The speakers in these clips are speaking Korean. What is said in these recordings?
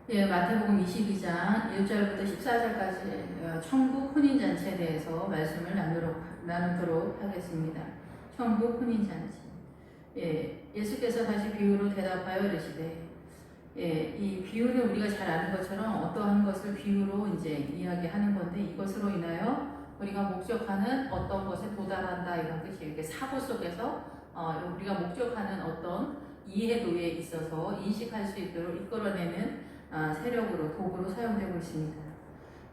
예, 마태복음 22장 1절부터 14절까지 천국 혼인잔치에 대해서 말씀을 나누도록 하겠습니다. 천국 혼인잔치. 예, 예수께서 다시 비유로 대답하여 이르시되, 예, 이 비유는 우리가 잘 아는 것처럼 어떠한 것을 비유로 이제 이야기하는 건데, 이것으로 인하여 우리가 목적하는 어떤 것에 도달한다 이런 뜻이에요. 이게 사고 속에서 우리가 목적하는 어떤 이해도에 있어서 인식할 수 있도록 이끌어내는 세력으로 도구로 사용되고 있습니다.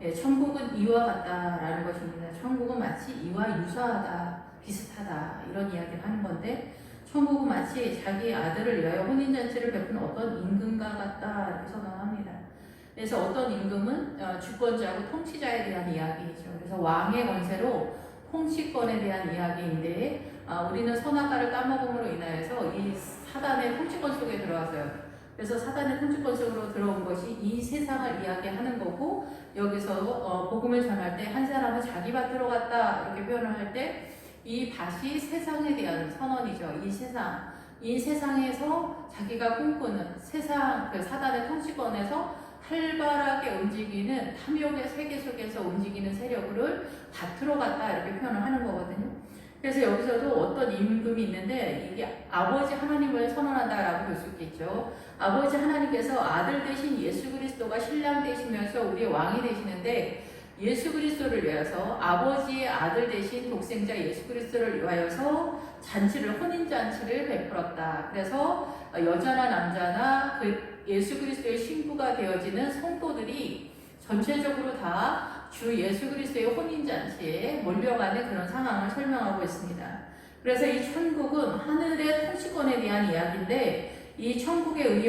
예, 천국은 이와 같다라는 것입니다. 천국은 마치 이와 유사하다, 비슷하다 이런 이야기를 하는 건데, 천국은 마치 자기 아들을 위하여 혼인잔치를 베푼 어떤 임금과 같다 이렇게 선언합니다. 그래서 어떤 임금은 주권자고 통치자에 대한 이야기이죠. 그래서 왕의 권세로 통치권에 대한 이야기인데, 우리는 선악과를 따먹음으로 인하여서 이 사단의 통치권 속에 들어왔어요. 그래서 사단의 통치권 속으로 들어온 것이 이 세상을 이야기하는 거고, 여기서 복음을 전할 때 한 사람은 자기 밭으로 갔다 이렇게 표현을 할 때 이 밭이 세상에 대한 선언이죠. 이 세상에서 자기가 꿈꾸는 세상, 그 사단의 통치권에서 활발하게 움직이는 탐욕의 세계 속에서 움직이는 세력을 밭으로 갔다 이렇게 표현을 하는 거거든요. 그래서 여기서도 어떤 임금이 있는데, 이게 아버지 하나님을 선언한다라고 볼 수 있겠죠. 아버지 하나님께서 아들 되신 예수 그리스도가 신랑 되시면서 우리의 왕이 되시는데, 예수 그리스도를 위하여서 아버지의 아들 되신 독생자 예수 그리스도를 위하여서 혼인잔치를 베풀었다. 그래서 여자나 남자나 그 예수 그리스도의 신부가 되어지는 성도들이 전체적으로 다 주 예수 그리스도의 혼인잔치에 몰려가는 그런 상황을 설명하고 있습니다. 그래서 이 천국은 하늘의 통치권에 대한 이야기인데, 이 천국의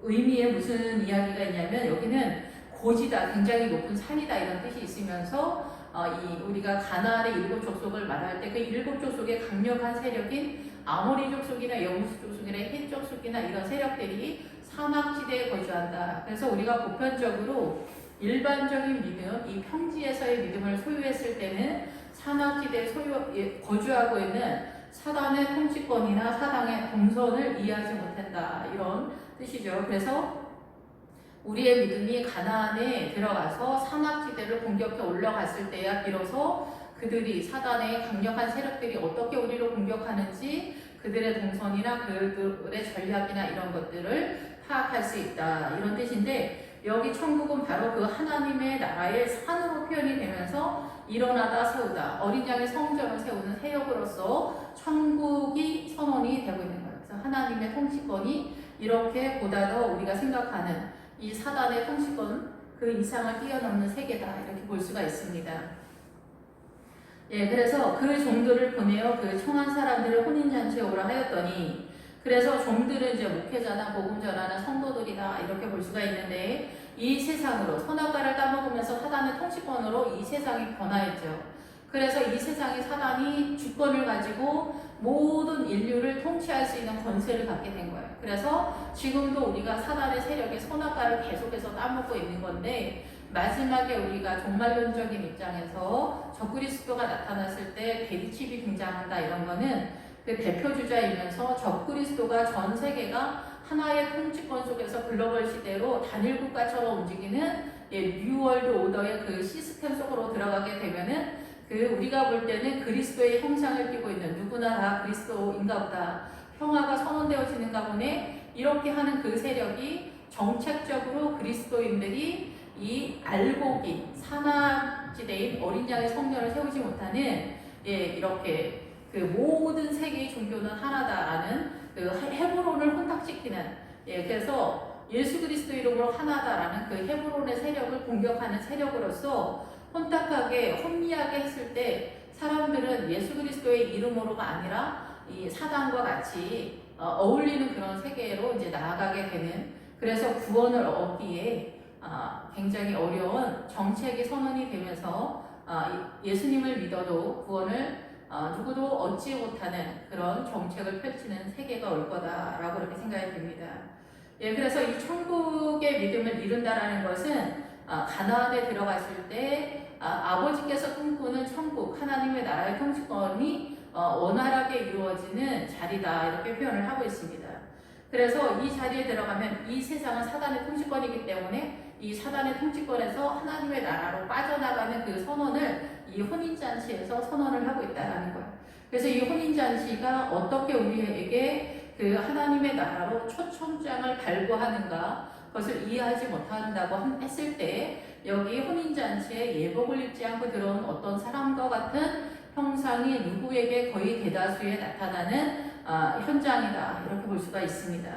의미에 무슨 이야기가 있냐면, 여기는 고지다, 굉장히 높은 산이다 이런 뜻이 있으면서 우리가 가나안의 7 족속을 말할 때 그 7 족속의 강력한 세력인 아모리 족속이나 여부스 족속이나 헷 족속이나 이런 세력들이 사막지대에 거주한다. 그래서 우리가 보편적으로 일반적인 믿음, 이 평지에서의 믿음을 소유했을 때는 사막지대에 거주하고 있는 사단의 통치권이나 사단의 동선을 이해하지 못한다 이런 뜻이죠. 그래서 우리의 믿음이 가나안에 들어가서 사막지대를 공격해 올라갔을 때야 비로소 그들이, 사단의 강력한 세력들이 어떻게 우리를 공격하는지 그들의 동선이나 그들의 전략이나 이런 것들을 파악할 수 있다 이런 뜻인데, 여기 천국은 바로 그 하나님의 나라의 산으로 표현이 되면서 일어나다 세우다, 어린 양의 성전을 세우는 세력으로서 천국이 선언이 되고 있는 거예요. 그래서 하나님의 통치권이 이렇게 보다 더 우리가 생각하는 이 사단의 통치권 그 이상을 뛰어넘는 세계다 이렇게 볼 수가 있습니다. 예, 그래서 그 종들을 보내어 그 청한 사람들을 혼인잔치에 오라 하였더니, 그래서 종들은 이제 목회자나 복음전하는 성도들이다 이렇게 볼 수가 있는데, 이 세상으로 선악과를 따먹으면서 사단의 통치권으로 이 세상이 변화했죠. 그래서 이 세상의 사단이 주권을 가지고 모든 인류를 통치할 수 있는 권세를 갖게 된 거예요. 그래서 지금도 우리가 사단의 세력의 선악과를 계속해서 따먹고 있는 건데, 마지막에 우리가 종말론적인 입장에서 적그리스도가 나타났을 때 대리칩이 등장한다 이런 거는 그 대표주자이면서 적그리스도가 전 세계가 하나의 통치권 속에서 글로벌 시대로 단일 국가처럼 움직이는 뉴월드 오더의 그 시스템 속으로 들어가게 되면은, 그 우리가 볼 때는 그리스도의 형상을 띠고 있는, 누구나 다 그리스도인가 보다, 평화가 선언되어지는가 보네 이렇게 하는 그 세력이 정책적으로 그리스도인들이 이 알곡인 사막지대인 어린 양의 성전을 세우지 못하는, 이렇게 그 모든 세계의 종교는 하나다라는 그 헤브론을 혼탁시키는, 그래서 예수 그리스도 이름으로 하나다라는 그 헤브론의 세력을 공격하는 세력으로서 혼탁하게 혼미하게 했을 때, 사람들은 예수 그리스도의 이름으로가 아니라 이 사단과 같이 어울리는 그런 세계로 이제 나아가게 되는, 그래서 구원을 얻기에 굉장히 어려운 정책이 선언이 되면서 예수님을 믿어도 구원을 누구도 얻지 못하는 그런 정책을 펼치는 세계가 올 거다라고 그렇게 생각이 됩니다. 그래서 이 천국의 믿음을 이룬다라는 것은 가나안에 들어갔을 때 아버지께서 꿈꾸는 천국, 하나님의 나라의 통치권이 원활하게 이루어지는 자리다 이렇게 표현을 하고 있습니다. 그래서 이 자리에 들어가면 이 세상은 사단의 통치권이기 때문에 이 사단의 통치권에서 하나님의 나라로 빠져나가는 그 선언을 이 혼인잔치에서 선언을 하고 있다는 거예요. 그래서 이 혼인잔치가 어떻게 우리에게 그 하나님의 나라로 초청장을 발부하는가 그것을 이해하지 못한다고 했을 때 여기 혼인잔치에 예복을 입지 않고 들어온 어떤 사람과 같은 형상이 누구에게 거의 대다수에 나타나는 현장이다 이렇게 볼 수가 있습니다.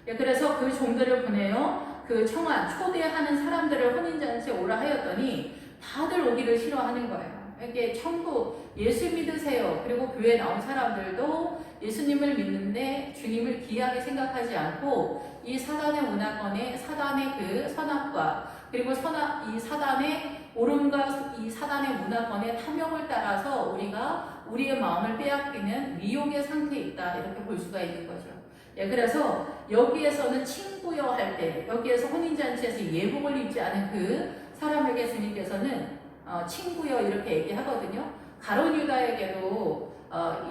그래서 그 종들을 보내요. 그 청한 초대하는 사람들을 혼인잔치에 오라 하였더니 다들 오기를 싫어하는 거예요. 이게 천국 예수 믿으세요. 그리고 교회에 나온 사람들도 예수님을 믿는데 주님을 귀하게 생각하지 않고 이 사단의 문화권에 사단의 그 선악과 그리고 이 사단의 오름과 이 사단의 문화권의 탐욕을 따라서 우리가 우리의 마음을 빼앗기는 미혹의 상태에 있다 이렇게 볼 수가 있는 거죠. 그래서 여기에서는 친구여 할 때 여기에서 혼인잔치에서 예복을 입지 않은 그 사람에게 주님께서는 친구여 이렇게 얘기하거든요. 가룟 유다에게도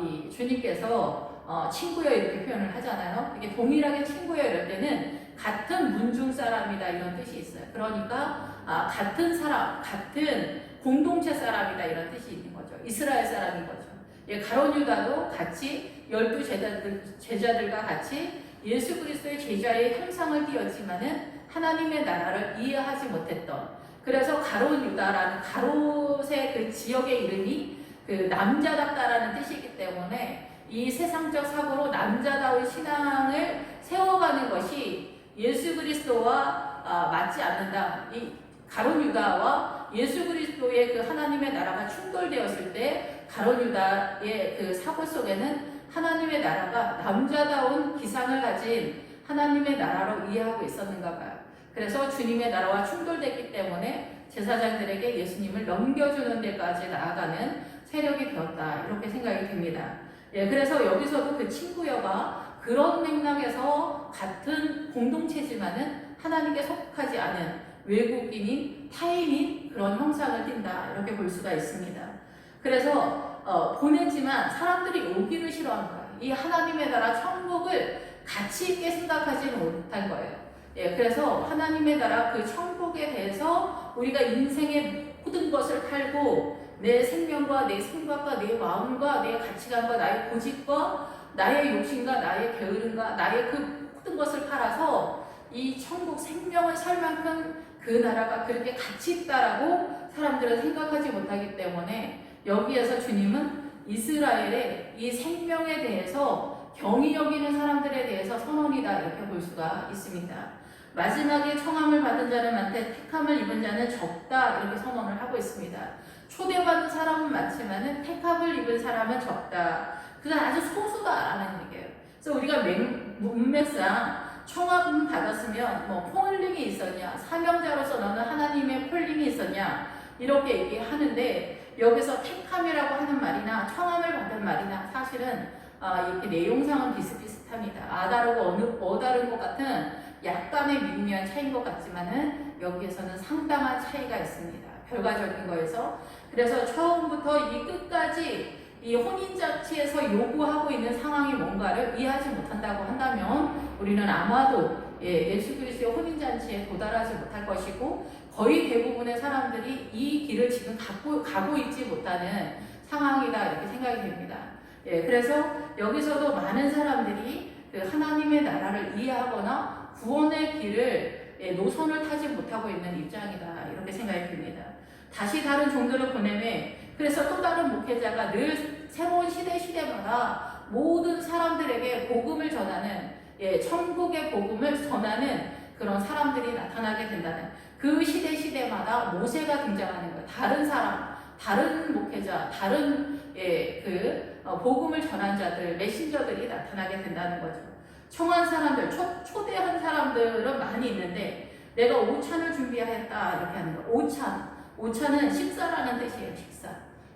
이 주님께서 친구여 이렇게 표현을 하잖아요. 이게 동일하게 친구여 이럴 때는 같은 문중 사람이다 이런 뜻이 있어요. 그러니까 같은 사람, 같은 공동체 사람이다 이런 뜻이 있는 거죠. 이스라엘 사람인 거죠. 가룟 유다도 같이 12 제자들과 같이 예수 그리스도의 제자의 형상을 띄었지만은 하나님의 나라를 이해하지 못했던 그래서 가룟 유다라는 가롯의 그 지역의 이름이 그 남자답다라는 뜻이기 때문에 이 세상적 사고로 남자다운 신앙을 세워가는 것이 예수 그리스도와 맞지 않는다. 이 가룟 유다와 예수 그리스도의 그 하나님의 나라가 충돌되었을 때 가룟 유다의 그 사고 속에는 하나님의 나라가 남자다운 기상을 가진 하나님의 나라로 이해하고 있었는가 봐요. 그래서 주님의 나라와 충돌됐기 때문에 제사장들에게 예수님을 넘겨주는 데까지 나아가는 세력이 되었다 이렇게 생각이 듭니다. 그래서 여기서도 그 친구여가 그런 맥락에서 같은 공동체지만은 하나님께 속하지 않은 외국인인 타인인 그런 형상을 띈다 이렇게 볼 수가 있습니다. 그래서 보냈지만 사람들이 오기를 싫어한 거예요. 이 하나님의 나라 천국을 가치 있게 생각하지는 못한 거예요. 그래서 하나님의 나라 그 천국에 대해서 우리가 인생의 모든 것을 팔고 내 생명과 내 생각과 내 마음과 내 가치관과 나의 고집과 나의 욕심과 나의 게으름과 나의 그 모든 것을 팔아서 이 천국 생명을 살 만큼 그 나라가 그렇게 가치 있다라고 사람들은 생각하지 못하기 때문에 여기에서 주님은 이스라엘의 이 생명에 대해서 경히 여기는 사람들에 대해서 선언이다 이렇게 볼 수가 있습니다. 마지막에 청함을 받은 자는 많되 택함을 입은 자는 적다 이렇게 선언을 하고 있습니다. 초대받은 사람은 많지만은 택함을 입은 사람은 적다. 그건 아주 소수다라는 얘기예요. 그래서 우리가 문맥상 청함을 받았으면 뭐 폴링이 있었냐, 사명자로서 너는 하나님의 폴링이 있었냐 이렇게 얘기하는데 여기서 택함이라고 하는 말이나 청함을 받은 말이나 사실은 이렇게 내용상은 비슷비슷합니다. 다르고 다른 것 같은 약간의 미미한 차이인 것 같지만은 여기에서는 상당한 차이가 있습니다. 결과적인 거에서. 그래서 처음부터 이 끝까지 이 혼인잔치에서 요구하고 있는 상황이 뭔가를 이해하지 못한다고 한다면 우리는 아마도 예수 그리스도의 혼인잔치에 도달하지 못할 것이고 거의 대부분의 사람들이 이 길을 지금 가고 있지 못하는 상황이다 이렇게 생각이 됩니다. 그래서 여기서도 많은 사람들이 그 하나님의 나라를 이해하거나 구원의 길을 노선을 타지 못하고 있는 입장이다 이렇게 생각이 듭니다. 다시 다른 종들을 보내매 그래서 또 다른 목회자가 늘 새로운 시대마다 모든 사람들에게 복음을 전하는 천국의 복음을 전하는 그런 사람들이 나타나게 된다는 그 시대마다 모세가 등장하는 거예요. 다른 사람, 다른 목회자, 다른 복음을 전한 자들, 메신저들이 나타나게 된다는 거죠. 청한 사람들, 초대한 사람들은 많이 있는데 내가 오찬을 준비하였다 이렇게 하는 거예요. 오찬은 식사라는 뜻이에요. 식사.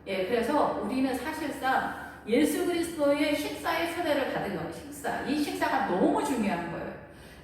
그래서 우리는 사실상 예수 그리스도의 식사의 초대를 받은 거예요. 식사. 이 식사가 너무 중요한 거예요.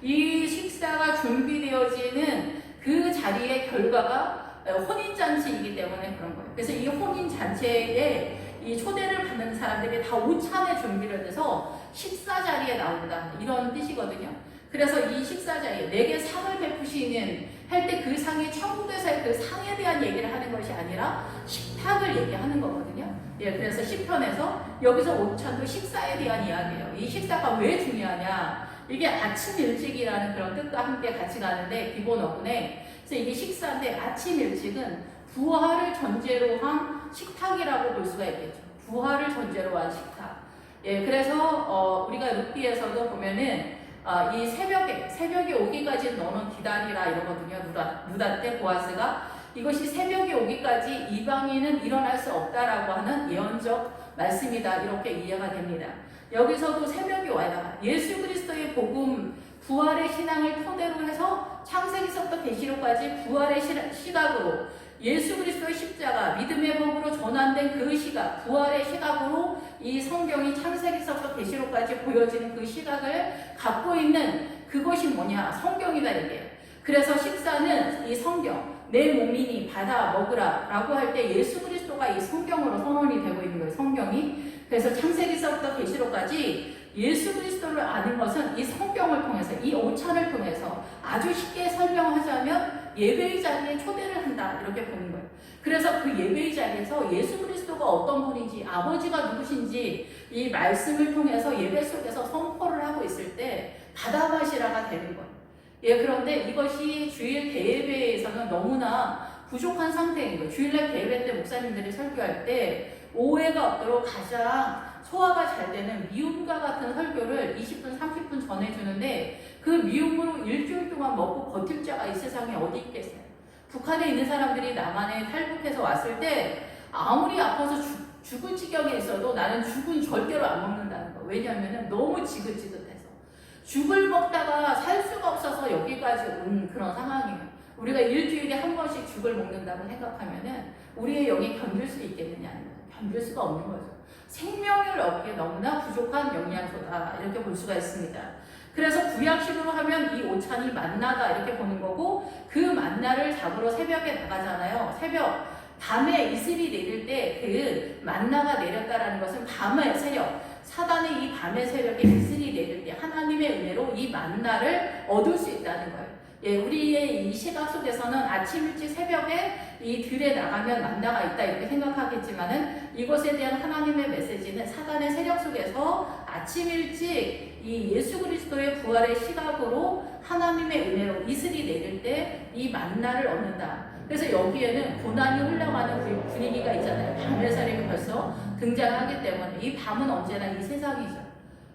이 식사가 준비되어지는 그 자리의 결과가 혼인잔치이기 때문에 그런 거예요. 그래서 이 혼인잔치에 이 초대를 받는 사람들이 다 오찬의 준비를 해서 식사 자리에 나온다 이런 뜻이거든요. 그래서 이 식사 자리에 내게 상을 베푸시는 할 때 그 상이 천국에서의 그 상에 대한 얘기를 하는 것이 아니라 식탁을 얘기하는 거거든요. 예, 그래서 시편에서 여기서 오찬도 식사에 대한 이야기예요. 이 식사가 왜 중요하냐? 이게 아침 일찍이라는 그런 뜻과 함께 같이 가는데 기본 어근에 그래서 이게 식사인데 아침 일찍은 부활을 전제로 한 식탁이라고 볼 수가 있겠죠. 부활을 전제로 한 식탁. 예, 그래서 우리가 룻기에서도 보면은 이 새벽이 오기까지 너는 기다리라 이러거든요. 누다 때 보아스가 이것이 새벽이 오기까지 이방인은 일어날 수 없다라고 하는 예언적 말씀이다 이렇게 이해가 됩니다. 여기서도 새벽이 와야 예수 그리스도의 복음 부활의 신앙을 토대로 해서 창세기서부터 계시록까지 부활의 시각으로 예수 그리스도의 십자가 믿음의 복으로 전환된 그 시각 부활의 시각으로 이 성경이 창세기서부터 계시록까지 보여지는 그 시각을 갖고 있는 그것이 뭐냐? 성경이다 이게. 그래서 식사는 이 성경 내 몸이니 받아 먹으라 라고 할 때 예수 그리스도가 이 성경으로 선언이 되고 있는 거예요. 성경이. 그래서 창세기서부터 계시록까지 예수 그리스도를 아는 것은 이 성경을 통해서 이 오찬을 통해서 아주 쉽게 설명하자면 예배의 자리에 초대를 한다 이렇게 보는 거예요. 그래서 그 예배의 자리에서 예수 그리스도가 어떤 분인지 아버지가 누구신지 이 말씀을 통해서 예배 속에서 선포를 하고 있을 때 받아마시라가 되는 거예요. 예, 그런데 이것이 주일 대예배에서는 너무나 부족한 상태인 거예요. 주일날 대예배 때 목사님들이 설교할 때 오해가 없도록 가장 소화가 잘 되는 미움과 같은 설교를 20분, 30분 전해주는데 그 미움으로 일주일 동안 먹고 버틸 자가 이 세상에 어디 있겠어요? 북한에 있는 사람들이 남한에 탈북해서 왔을 때 아무리 아파서 죽을 지경에 있어도 나는 죽은 절대로 안 먹는다는 거. 왜냐하면 너무 지긋지긋해서. 죽을 먹다가 살 수가 없어서 여기까지 온 그런 상황이에요. 우리가 일주일에 한 번씩 죽을 먹는다고 생각하면은 우리의 영이 견딜 수 있겠느냐? 견딜 수가 없는 거죠. 생명을 얻기에 너무나 부족한 영양소다 이렇게 볼 수가 있습니다. 그래서 구약식으로 하면 이 오찬이 만나다 이렇게 보는 거고 그 만나를 잡으러 새벽에 나가잖아요. 새벽 밤에 이슬이 내릴 때 그 만나가 내렸다라는 것은 밤의 새벽 사단의 이 밤의 새벽에 이슬이 내릴 때 하나님의 은혜로 이 만나를 얻을 수 있다는 거예요. 예, 우리의 이 시각 속에서는 아침 일찍 새벽에 이 들에 나가면 만나가 있다 이렇게 생각하겠지만은 이것에 대한 하나님의 메시지는 사단의 세력 속에서 아침 일찍 이 예수 그리스도의 부활의 시각으로 하나님의 은혜로 이슬이 내릴 때 이 만나를 얻는다. 그래서 여기에는 고난이 흘러가는 분위기가 있잖아요. 밤의 사람이 벌써 등장하기 때문에 이 밤은 언제나 이 세상이죠.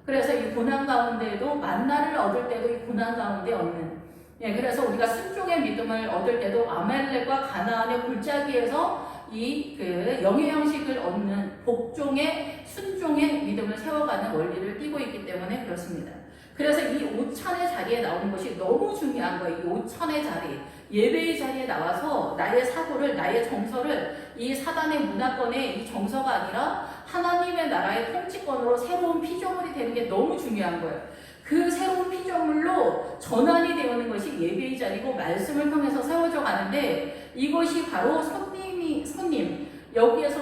그래서 이 고난 가운데에도 만나를 얻을 때도 이 고난 가운데 얻는 예, 그래서 우리가 순종의 믿음을 얻을 때도 아말렉과 가나안의 골짜기에서 이 영의 형식을 얻는 복종의 순종의 믿음을 세워가는 원리를 띠고 있기 때문에 그렇습니다. 그래서 이 오찬의 자리에 나오는 것이 너무 중요한 거예요. 이 오찬의 자리, 예배의 자리에 나와서 나의 사고를, 나의 정서를 이 사단의 문화권의 이 정서가 아니라 하나님의 나라의 통치권으로 새로운 피조물이 되는 게 너무 중요한 거예요. 그 새로운 피조물로 전환이 되는 것이 예배의 자리고 말씀을 통해서 세워져 가는데 이것이 바로 손님, 여기에서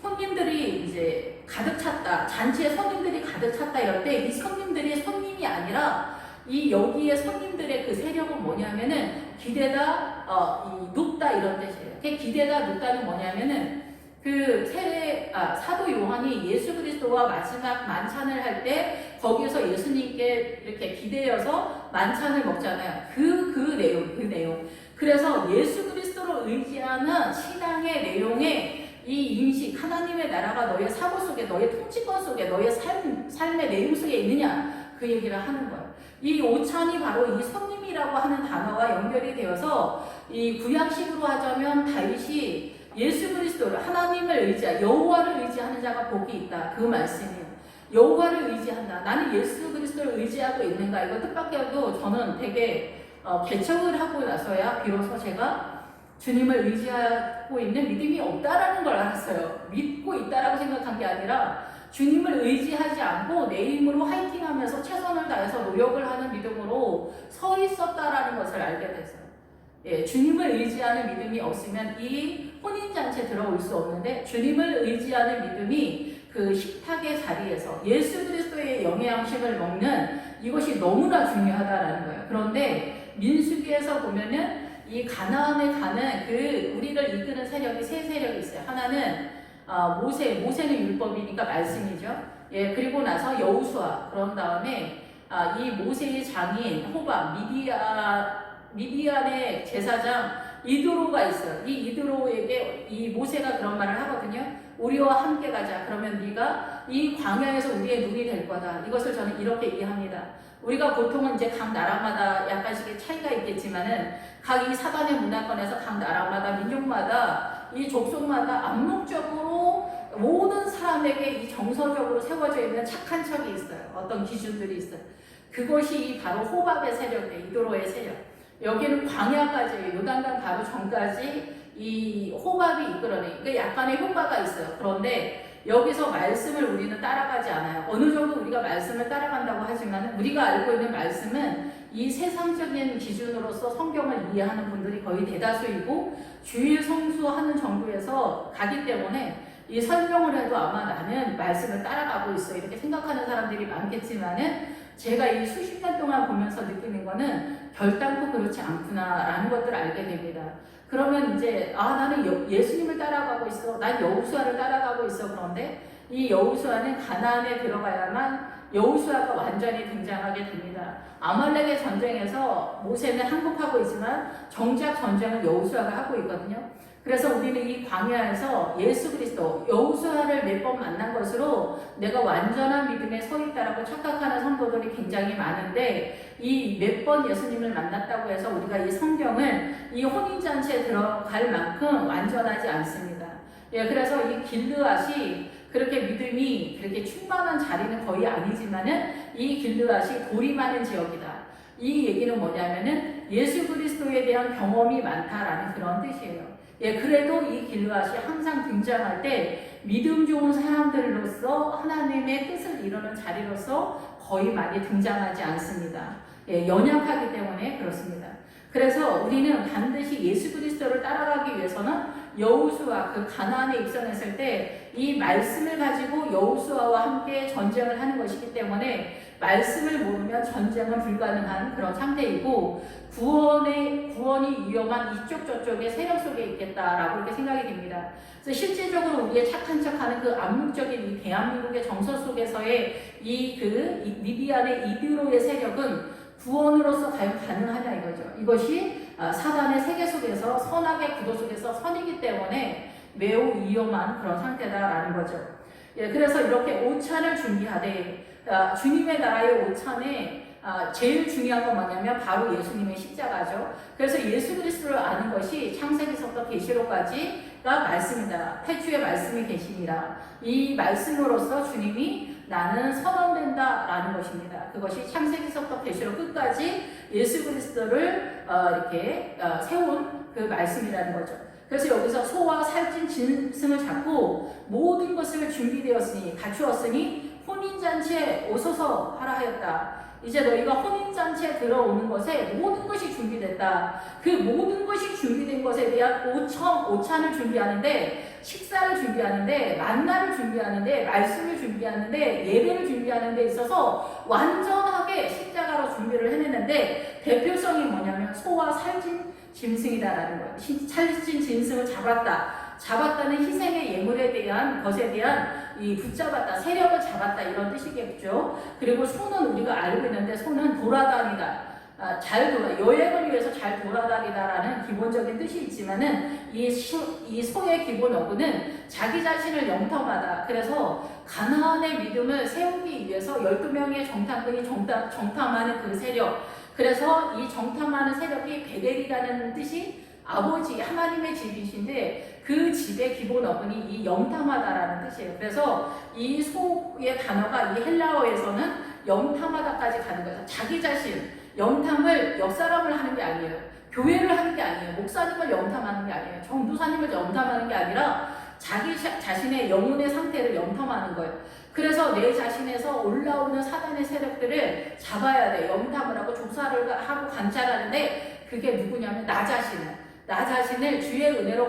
손님들이 이제 가득 찼다. 잔치에 손님들이 가득 찼다 이럴 때 이 손님들이 손님이 아니라 이 여기에 손님들의 그 세력은 뭐냐면은 기대다, 눕다 이런 뜻이에요. 그 기대다, 눕다는 뭐냐면은 사도 요한이 예수 그리스도와 마지막 만찬을 할 때 거기에서 예수님께 이렇게 기대어서 만찬을 먹잖아요. 그 내용. 그래서 예수 그리스도를 의지하는 신앙의 내용에 이 인식, 하나님의 나라가 너의 사고 속에, 너의 통치권 속에, 너의 삶의 내용 속에 있느냐 그 얘기를 하는 거예요. 이 오찬이 바로 이 손님이라고 하는 단어와 연결이 되어서 이 구약식으로 하자면 다윗이 예수 그리스도를 하나님을 여호와를 의지하는 자가 복이 있다. 그 말씀이에요. 여호와를 의지한다. 나는 예수 그리스도를 의지하고 있는가? 이거 뜻밖에도 저는 되게 개척을 하고 나서야 비로소 제가 주님을 의지하고 있는 믿음이 없다라는 걸 알았어요. 믿고 있다라고 생각한 게 아니라 주님을 의지하지 않고 내 힘으로 화이팅하면서 최선을 다해서 노력을 하는 믿음으로 서 있었다라는 것을 알게 됐어요. 예, 주님을 의지하는 믿음이 없으면 이 혼인잔치에 들어올 수 없는데 주님을 의지하는 믿음이 그 식탁의 자리에서 예수 그리스도의 영양식을 먹는 이것이 너무나 중요하다라는 거예요. 그런데 민수기에서 보면은 이 가나안에 가는 그 우리를 이끄는 세력이 세 세력이 있어요. 하나는 모세는 율법이니까 말씀이죠. 예, 그리고 나서 여호수아, 그런 다음에 이 모세의 장인 호박, 미디안의 제사장 이드로가 있어요. 이 이드로에게 이 모세가 그런 말을 하거든요. 우리와 함께 가자. 그러면 네가 이 광야에서 우리의 눈이 될 거다. 이것을 저는 이렇게 이해합니다. 우리가 보통은 이제 각 나라마다 약간씩의 차이가 있겠지만은 각 이 사단의 문화권에서 각 나라마다 민족마다 이 족속마다 암묵적으로 모든 사람에게 이 정서적으로 세워져 있는 착한 척이 있어요. 어떤 기준들이 있어요. 그것이 바로 호박의 세력이에요. 이도로의 세력. 여기는 광야까지, 요단강 바로 전까지 이 호박이 이끌어내. 그러니까 약간의 효과가 있어요. 그런데 여기서 말씀을 우리는 따라가지 않아요. 어느 정도 우리가 말씀을 따라간다고 하지만 우리가 알고 있는 말씀은 이 세상적인 기준으로서 성경을 이해하는 분들이 거의 대다수이고 주일 성수하는 정도에서 가기 때문에 이 설명을 해도 아마 나는 말씀을 따라가고 있어 이렇게 생각하는 사람들이 많겠지만은 제가 이 수십 년 동안 보면서 느끼는 거는 결단코 그렇지 않구나라는 것들을 알게 됩니다. 그러면 이제 나는 예수님을 따라가고 있어. 난 여호수아를 따라가고 있어. 그런데 이 여호수아는 가나안에 들어가야만 여호수아가 완전히 등장하게 됩니다. 아말렉의 전쟁에서 모세는 항복하고 있지만 정작 전쟁은 여호수아가 하고 있거든요. 그래서 우리는 이 광야에서 예수 그리스도, 여호수아를 몇 번 만난 것으로 내가 완전한 믿음에 서 있다라고 착각하는 성도들이 굉장히 많은데 이 몇 번 예수님을 만났다고 해서 우리가 이 성경을 이 혼인잔치에 들어갈 만큼 완전하지 않습니다. 예, 그래서 이 길르앗이 그렇게 믿음이 그렇게 충만한 자리는 거의 아니지만은 이 길르앗이 돌이 많은 지역이다. 이 얘기는 뭐냐면은 예수 그리스도에 대한 경험이 많다라는 그런 뜻이에요. 예, 그래도 이 길르앗이 항상 등장할 때 믿음 좋은 사람들로서 하나님의 뜻을 이루는 자리로서 거의 많이 등장하지 않습니다. 예, 연약하기 때문에 그렇습니다. 그래서 우리는 반드시 예수 그리스도를 따라가기 위해서는 여호수아 그 가나안에 입성했을 때 이 말씀을 가지고 여호수아와 함께 전쟁을 하는 것이기 때문에 말씀을 모르면 전쟁은 불가능한 그런 상태이고 구원이 위험한 이쪽 저쪽의 세력 속에 있겠다라고 이렇게 생각이 됩니다. 그래서 실제적으로 우리의 착한 척하는 그 암묵적인 이 대한민국의 정서 속에서의 이 미디안의 이드로의 세력은 구원으로서 과연 가능하냐 이거죠. 이것이 사단의 세계 속에서 선악의 구도 속에서 선이기 때문에 매우 위험한 그런 상태다라는 거죠. 예, 그래서 이렇게 오찬을 준비하되 주님의 나라의 오찬에 제일 중요한 건 뭐냐면 바로 예수님의 십자가죠. 그래서 예수 그리스도를 아는 것이 창세기서부터 계시록까지가 말씀이다. 태초에 말씀이 계시니라. 이 말씀으로서 주님이 나는 선언된다라는 것입니다. 그것이 창세기서부터 계시록 끝까지 예수 그리스도를 이렇게 세운 그 말씀이라는 거죠. 그래서 여기서 소와 살찐 짐승을 잡고 모든 것을 준비되었으니 갖추었으니 혼인잔치에 오소서 하라 하였다. 이제 너희가 혼인잔치에 들어오는 것에 모든 것이 준비됐다. 그 모든 것이 준비된 것에 대한 오찬을 준비하는데, 식사를 준비하는데, 만나를 준비하는데, 말씀을 준비하는데, 예배를 준비하는 데 있어서 완전하게 십자가로 준비를 해냈는데 대표성이 뭐냐면 소와 살찐 짐승이다라는 거예요. 살찐 짐승을 잡았다는 희생의 예물에 대한 것에 대한 이 붙잡았다, 세력을 잡았다 이런 뜻이겠죠. 그리고 소는 우리가 알고 있는데 소는 돌아다니다, 여행을 위해서 잘 돌아다니다라는 기본적인 뜻이 있지만은 이 소의 기본 어구는 자기 자신을 영통하다. 그래서 가나안의 믿음을 세우기 위해서 12명의 정탐꾼이 정탐하는 그 세력. 그래서 이 정탐하는 세력이 베델이라는 뜻이 아버지 하나님의 집이신데 그 집의 기본 어근이 이 영탐하다라는 뜻이에요. 그래서 이 소의 단어가 이 헬라어에서는 영탐하다까지 가는 거예요. 자기 자신 영탐을 옆 사람을 하는 게 아니에요. 교회를 하는 게 아니에요. 목사님을 영탐하는 게 아니에요. 전도사님을 영탐하는 게 아니라 자기 자신의 영혼의 상태를 영탐하는 거예요. 그래서 내 자신에서 올라오는 사단의 세력들을 잡아야 돼. 영탐을 하고 조사를 하고 관찰하는데 그게 누구냐면 나 자신을 주의 은혜로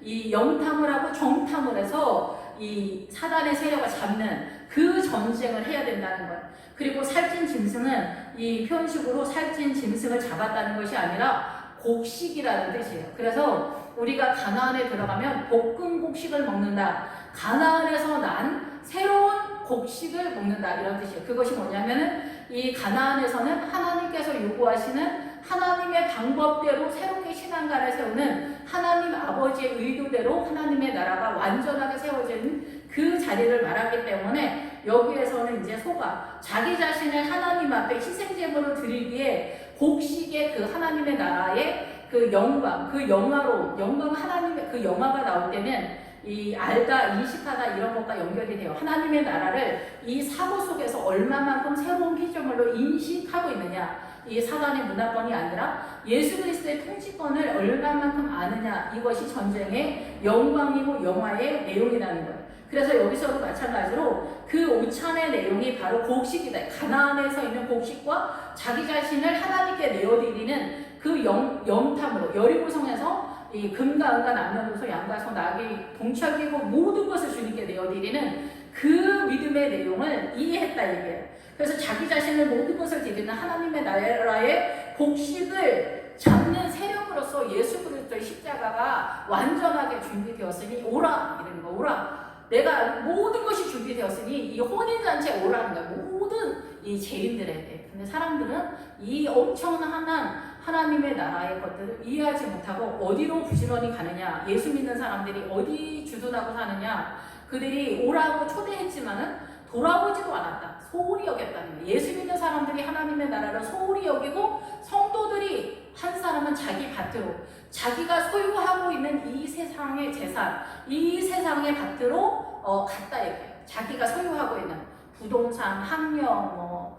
이 영탐을 하고 정탐을 해서 이 사단의 세력을 잡는 그 전쟁을 해야 된다는 거예요. 그리고 살찐 짐승은 이 표현식으로 살찐 짐승을 잡았다는 것이 아니라 곡식이라는 뜻이에요. 그래서 우리가 가나안에 들어가면 볶은 곡식을 먹는다. 가나안에서 난 새로운 곡식을 먹는다. 이런 뜻이에요. 그것이 뭐냐면은 이 가나안에서는 하나님께서 요구하시는 하나님의 방법대로 새롭게 신앙가를 세우는 하나님 아버지의 의도대로 하나님의 나라가 완전하게 세워지는 그 자리를 말하기 때문에 여기에서는 이제 소가 자기 자신을 하나님 앞에 희생제물로 드리기에 곡식의 그 하나님의 나라의 그 영광, 그 영화로움, 영광 하나님의 그 영화가 나올 때는 이 알다, 인식하다 이런 것과 연결이 돼요. 하나님의 나라를 이 사고 속에서 얼마만큼 새로운 피조물로 인식하고 있느냐. 이 사단의 문화권이 아니라 예수 그리스도의 통치권을 얼마만큼 아느냐. 이것이 전쟁의 영광이고 영화의 내용이라는 거예요. 그래서 여기서도 마찬가지로 그 오찬의 내용이 바로 곡식이다. 가나안에서 있는 곡식과 자기 자신을 하나님께 내어드리는 그 영탐으로 여리고성에서 이 금과 은과 남녀노소 양과 소 나귀 동철이고 모든 것을 주님께 내어드리는 그 믿음의 내용을 이해했다 이게요. 그래서 자기 자신을 모든 것을 드리는 하나님의 나라의 곡식을 잡는 세력으로서 예수 그리스도의 십자가가 완전하게 준비되었으니 오라 이러는 거. 오라. 내가 모든 것이 준비되었으니 이 혼인잔치에 오라는 거야. 모든 이 죄인들에게. 근데 사람들은 이 엄청난 하나님의 나라의 것들을 이해하지 못하고 어디로 부지런히 가느냐. 예수 믿는 사람들이 어디 주둔하고 사느냐. 그들이 오라고 초대했지만은 돌아보지도 않았다. 소홀히 여겼다는 거예요. 예수 믿는 사람들이 하나님의 나라를 소홀히 여기고 성도들이 한 사람은 자기 밭으로 자기가 소유하고 있는 이 세상의 재산, 이 세상의 밭으로 갔다 얘기해요. 자기가 소유하고 있는 부동산, 학력,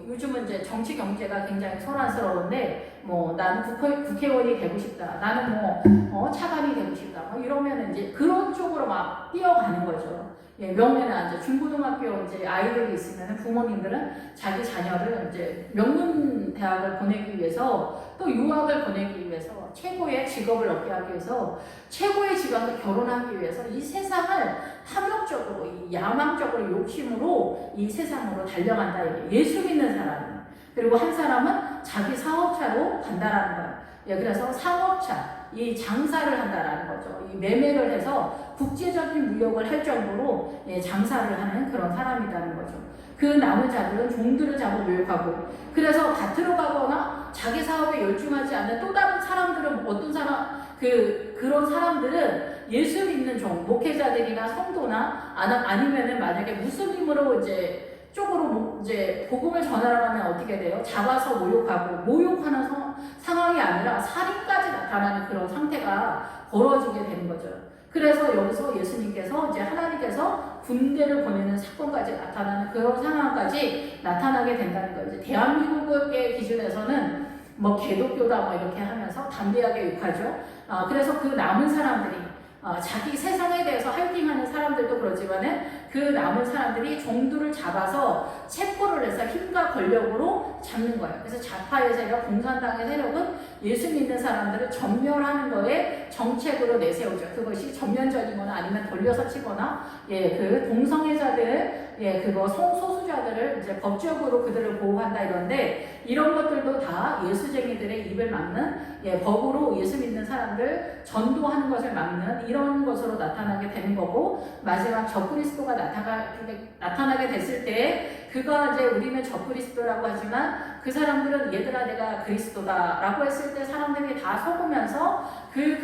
요즘은 이제 정치 경제가 굉장히 소란스러운데, 나는 국회의원이 되고 싶다. 나는 차관이 되고 싶다. 이러면 이제 그런 쪽으로 막 뛰어가는 거죠. 예, 명예나 이제 중고등학교 이제 아이들이 있으면 부모님들은 자기 자녀를 이제 명문 대학을 보내기 위해서 또 유학을 보내기 위해서 최고의 직업을 얻게 하기 위해서 최고의 집안과 결혼하기 위해서 이 세상을 탐욕적으로 이 야망적으로 욕심으로 이 세상으로 달려간다. 예수 믿는 사람은. 그리고 한 사람은 자기 사업차로 간다라는 거예요. 예, 그래서 사업차 이 장사를 한다라는 거죠. 이 매매를 해서 국제적인 무역을 할 정도로 장사를 하는 그런 사람이라는 거죠. 그 남은 자들은 종들을 잡아 모욕하고 그래서 밭으로 가거나 자기 사업에 열중하지 않는 또 다른 사람들은 어떤 사람 그런 사람들은 예수 믿는 종 목회자들이나 성도나 아니면은 만약에 무슬림으로 이제 쪽으로 이제 복음을 전하려면 어떻게 돼요? 잡아서 모욕하고 모욕하는 상황이 아니라 살인까지 나타나는 그런 상태가 벌어지게 되는 거죠. 그래서 여기서 예수님께서 이제 하나님께서 군대를 보내는 사건까지 나타나는 그런 상황까지 나타나게 된다는 거예요. 이제 대한민국의 기준에서는 개독교다 이렇게 하면서 담대하게 욕하죠. 그래서 그 남은 사람들이 자기 세상에 대해서 할팅하는 사람들도 그러지만은 그 남은 사람들이 종들을 잡아서 체포를 해서 힘과 권력으로 잡는 거예요. 그래서 좌파의 세력, 공산당의 세력은 예수 믿는 사람들을 전멸하는 거에 정책으로 내세우죠. 그것이 전면전이거나 아니면 돌려서 치거나, 그 동성애자들, 그거 성소수자들을 이제 법적으로 그들을 보호한다 이런데 이런 것들도 다 예수쟁이들의 입을 막는 법으로 예수 믿는 사람들 전도하는 것을 막는 이런 것으로 나타나게 되는 거고 마지막 적그리스도가 나타나게 됐을 때 그가 이제 우리는 적그리스도라고 하지만 그 사람들은 얘들아 내가 그리스도다라고 했을 때 사람들이 다 속으면서 그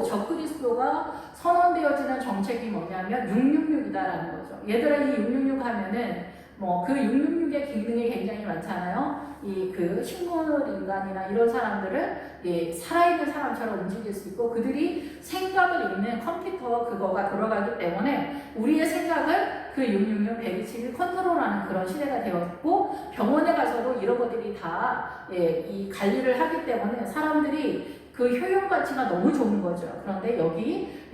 적그리스도가 선언되어지는 정책이 뭐냐면 666이다라는 거죠. 얘들아 이 666 하면은 그 666의 기능이 굉장히 많잖아요. 그 식물 인간이나 이런 사람들을 살아있는 사람처럼 움직일 수 있고 그들이 생각을 읽는 컴퓨터 그거가 돌아가기 때문에 우리의 생각을 그 666, 127이 컨트롤하는 그런 시대가 되었고 병원에 가서도 이런 것들이 다 이 관리를 하기 때문에 사람들이 그 효용 가치가 너무 좋은 거죠. 그런데 여기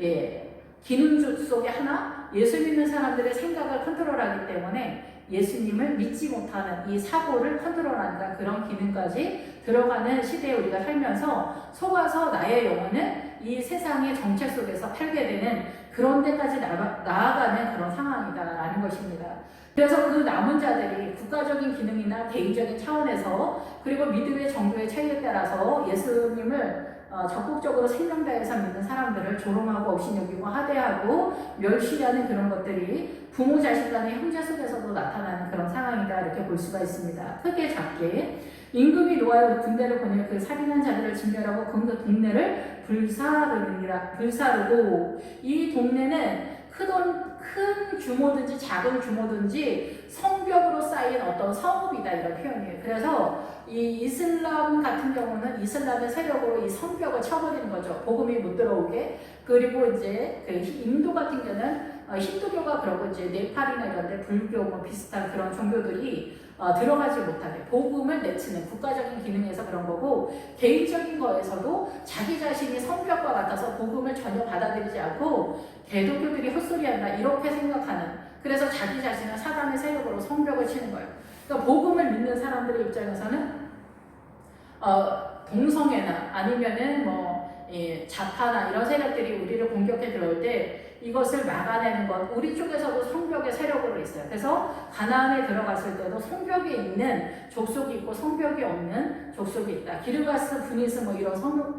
기능 속에 하나 예수 믿는 사람들의 생각을 컨트롤하기 때문에 예수님을 믿지 못하는 이 사고를 흔들어낸다 그런 기능까지 들어가는 시대에 우리가 살면서 속아서 나의 영혼은 이 세상의 정체 속에서 팔게 되는 그런 데까지 나아가는 그런 상황이다라는 것입니다. 그래서 그 남은 자들이 국가적인 기능이나 개인적인 차원에서 그리고 믿음의 정도의 차이에 따라서 예수님을 적극적으로 생명 다해서 믿는 사람들을 조롱하고 업신여기고 하대하고 멸시하는 그런 것들이 부모 자식 간의 형제 속에서도 나타나는 그런 상황이다 이렇게 볼 수가 있습니다. 크게 작게 임금이 노하여 군대를 보내 그 살인한 자들을 진멸하고 그 동네를 불사르고 이 동네는 큰 규모든지 작은 규모든지 성벽으로 쌓인 어떤 성읍이다 이런 표현이에요. 그래서 이 이슬람 같은 경우는 이슬람의 세력으로 이 성벽을 쳐버리는 거죠. 복음이 못 들어오게. 그리고 이제 그 인도 같은 경우는 힌두교가 그러고 이제 네팔이나 이런 데 불교 뭐 비슷한 그런 종교들이 들어가지 못하게 복음을 내치는 국가적인 기능에서 그런 거고 개인적인 거에서도 자기 자신이 성벽과 같아서 복음을 전혀 받아들이지 않고 개독교들이 헛소리한다 이렇게 생각하는 그래서 자기 자신을 사단의 세력으로 성벽을 치는 거예요. 그러니까 복음을 믿는 사람들의 입장에서는 동성애나 아니면은 자파나 이런 세력들이 우리를 공격해 들어올 때 이것을 막아내는 것 우리 쪽에서도 성벽의 세력으로 있어요. 그래서 가나안에 들어갔을 때도 성벽에 있는 족속이 있고 성벽이 없는 족속이 있다. 기르가스, 브니스 뭐 이런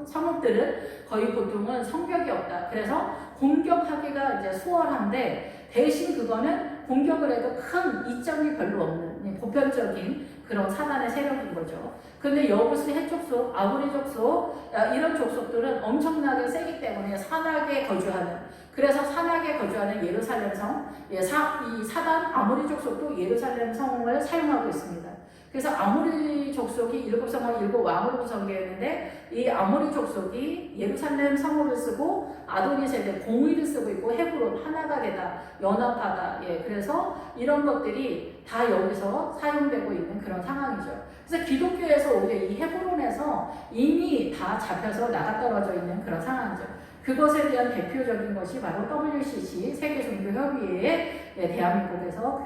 성읍들은 거의 보통은 성벽이 없다. 그래서 공격하기가 이제 수월한데 대신 그거는 공격을 해도 큰 이점이 별로 없는 보편적인 그런 사단의 세력인 거죠. 근데 여부스 해족속, 아모리 족속 이런 족속들은 엄청나게 세기 때문에 산악에 거주하는 그래서 산악에 거주하는 예루살렘 성, 이 사단 아모리 족속도 예루살렘 성을 사용하고 있습니다. 그래서 아모리 족속이 7성을 7왕으로 구성되었는데 이 아모리 족속이 예루살렘 성읍을 쓰고 아도니세대 공의를 쓰고 있고 헤브론 하나가 되다 연합하다 그래서 이런 것들이 다 여기서 사용되고 있는 그런 상황이죠. 그래서 기독교에서 오히려 이 헤브론에서 이미 다 잡혀서 나가 떨어져 있는 그런 상황이죠. 그것에 대한 대표적인 것이 바로 WCC 세계종교협의회에 대한민국에서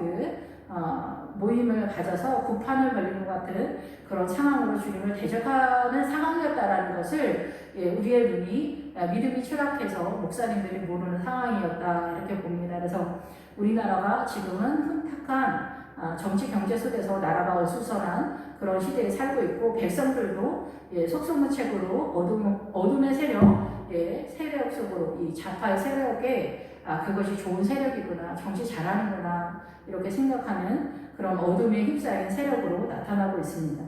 모임을 가져서 구판을 벌린 것 같은 그런 상황으로 주님을 대적하는 상황이었다라는 것을 우리의 눈이 믿음이 추락해서 목사님들이 모르는 상황이었다 이렇게 봅니다. 그래서 우리나라가 지금은 혼탁한 정치 경제 속에서 나라가 어수선한 그런 시대에 살고 있고 백성들도 속수무책으로 어둠의 세력 속으로 이 좌파의 세력에 그것이 좋은 세력이구나 정치 잘하는구나 이렇게 생각하는 그런 어둠에 휩싸인 세력으로 나타나고 있습니다.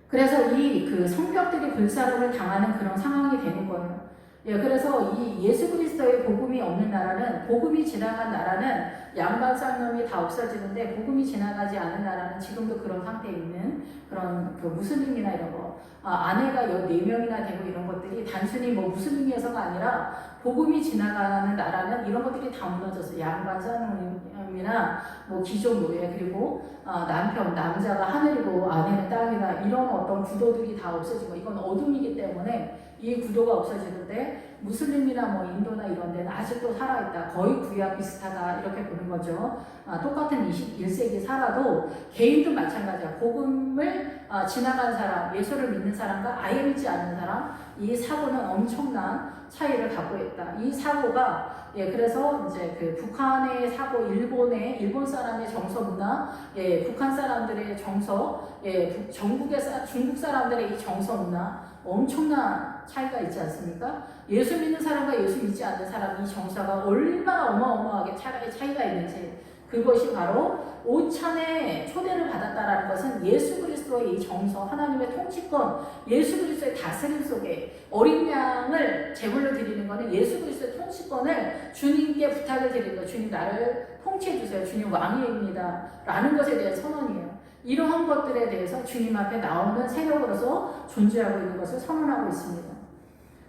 그래서 이 성벽들이 불사름을 당하는 그런 상황이 되는 거예요. 그래서 이 예수 그리스도의 복음이 없는 나라는 복음이 지나간 나라는 양반 쌍놈이 다 없어지는데 복음이 지나가지 않은 나라는 지금도 그런 상태에 있는 그런 무슬림이나 이런 거 아내가 4명이나 되고 이런 것들이 단순히 무슬림이어서가 아니라 복음이 지나가는 나라는 이런 것들이 다 무너졌어요. 양반 쌍놈이나 기존 노예 그리고 남자가 하늘이고 아내는 땅이다 이런 어떤 구도들이 다 없어지고 이건 어둠이기 때문에 이 구도가 없어지는데 무슬림이나 인도나 이런 데는 아직도 살아있다. 거의 구약 비슷하다. 이렇게 보는 거죠. 똑같은 21세기 살아도 개인도 마찬가지야. 복음을 지나간 사람, 예수를 믿는 사람과 아예 믿지 않는 사람, 이 사고는 엄청난 차이를 갖고 있다. 이 사고가 그래서 이제 북한의 사고, 일본 사람의 정서 문화, 북한 사람들의 정서, 중국 사람들의 이 정서 문화 엄청난 차이가 있지 않습니까? 예수 믿는 사람과 예수 믿지 않는 사람 이 정서가 얼마나 어마어마하게 차이가 있는지 그것이 바로 오찬에 초대를 받았다라는 것은 예수 그리스도의 이 정서, 하나님의 통치권, 예수 그리스도의 다스림 속에 어린 양을 제물로 드리는 것은 예수 그리스도의 통치권을 주님께 부탁을 드리는 거예요. 주님 나를 통치해 주세요. 주님 왕이입니다. 라는 것에 대한 선언이에요. 이러한 것들에 대해서 주님 앞에 나오는 세력으로서 존재하고 있는 것을 선언하고 있습니다.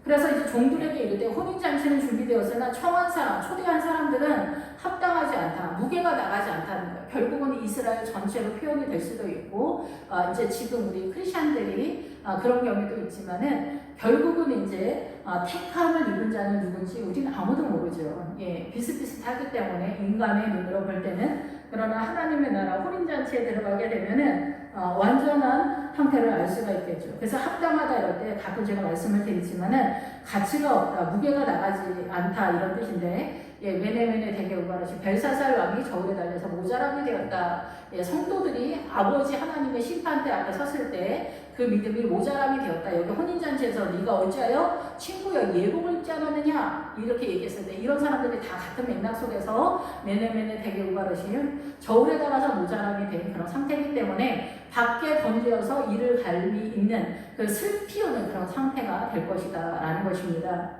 그래서 이제 종들에게 이르되 혼인잔치는 준비되었으나 청한 사람, 초대한 사람들은 합당하지 않다. 무게가 나가지 않다는 거예요. 결국은 이스라엘 전체로 표현이 될 수도 있고 이제 지금 우리 크리스천들이 그런 경우도 있지만은 결국은 이제 택함을 입은 자는 누군지 우리는 아무도 모르죠. 예, 비슷비슷하기 때문에 인간의 눈으로 볼 때는. 그러나 하나님의 나라 혼인잔치에 들어가게 되면은 완전한 형태를 알 수가 있겠죠. 그래서 합당하다 이럴 때 가끔 제가 말씀을 드리지만은 가치가 없다, 무게가 나가지 않다 이런 뜻인데, 예, 메네메네 대개 우바르시 벨사살 왕이 저울에 달려서 모자람이 되었다. 예, 성도들이 아버지 하나님의 심판대 앞에 섰을 때 그 믿음이 모자람이 되었다. 여기 혼인잔치에서 네가 어찌하여 친구여 예복을 입지 않았느냐 이렇게 얘기했을 때 이런 사람들이 다 같은 맥락 속에서 메네메네 대개 우바르시는 저울에 달아서 모자람이 된 그런 상태이기 때문에 밖에 던져서 이를 갈미 있는 그 슬피우는 그런 상태가 될 것이다 라는 것입니다.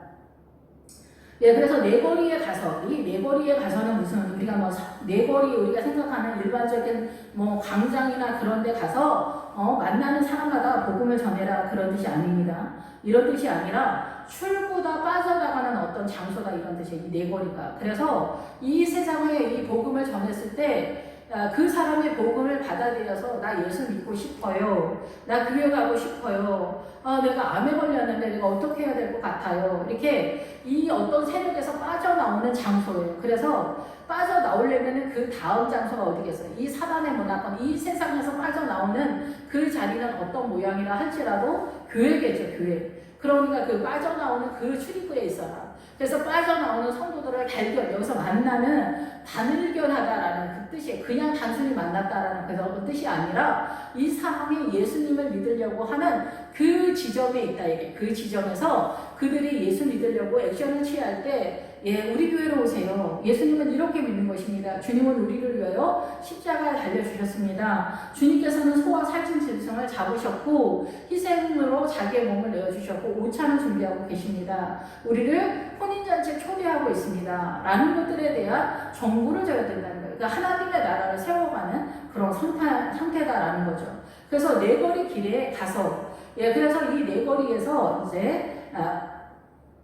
예, 그래서 네거리에 가서, 이 네거리에 가서는 무슨 우리가 네거리 우리가 생각하는 일반적인 광장이나 그런 데 가서 만나는 사람마다 복음을 전해라 그런 뜻이 아닙니다. 이런 뜻이 아니라 출구다 빠져나가는 어떤 장소다 이런 뜻이에요. 이 네거리가. 그래서 이 세상에 이 복음을 전했을 때 그 사람의 복음을 받아들여서 나 예수 믿고 싶어요. 나 교회 가고 싶어요. 내가 암에 걸렸는데 내가 어떻게 해야 될 것 같아요. 이렇게 이 어떤 세력에서 빠져나오는 장소예요. 그래서 빠져나오려면 그 다음 장소가 어디겠어요? 이 사단의 문화권, 이 세상에서 빠져나오는 그 자리는 어떤 모양이라 할지라도 교회겠죠, 교회. 그러니까 그 빠져나오는 그 출입구에 있어라. 그래서 빠져나오는 성도들을 발견, 여기서 만나는 단일견하다라는 그 뜻이에요. 그냥 단순히 만났다라는 그런 뜻이 아니라 이 사람이 예수님을 믿으려고 하는 그 지점에 있다. 이게 그 지점에서 그들이 예수 믿으려고 액션을 취할 때 예, 우리 교회로 오세요. 예수님은 이렇게 믿는 것입니다. 주님은 우리를 위하여 십자가에 달려주셨습니다. 주님께서는 소와 살찐 짐승을 잡으셨고 희생으로 자기의 몸을 내어주셨고 오찬을 준비하고 계십니다. 우리를 혼인잔치에 초대하고 있습니다. 라는 것들에 대한 정보를 줘야 된다는 거예요. 그러니까 하나님의 나라를 세워가는 그런 상태다라는 거죠. 그래서 네거리 길에 가서 예, 그래서 이 네거리에서 이제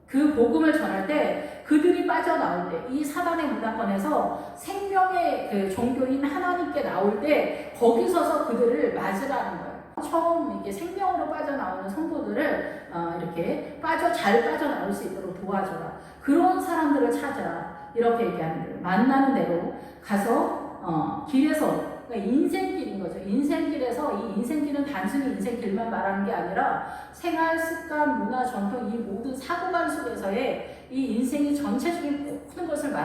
그 복음을 전할 때 그들이 빠져나올 때 이 사단의 문화권에서 생명의 그 종교인 하나님께 나올 때 거기 서서 그들을 맞으라는 거예요. 처음 이렇게 생명으로 빠져나오는 성도들을 이렇게 잘 빠져나올 수 있도록 도와줘라. 그런 사람들을 찾아라. 이렇게 얘기하는 거예요. 만나는 대로 가서 길에서 그러니까 인생길인 거죠. 인생길에서 이 인생길은 단순히 인생길만 말하는 게 아니라 생활, 습관, 문화, 전통 이 모든 사고관 속에서의 이 인생의 전체적인 모든 것을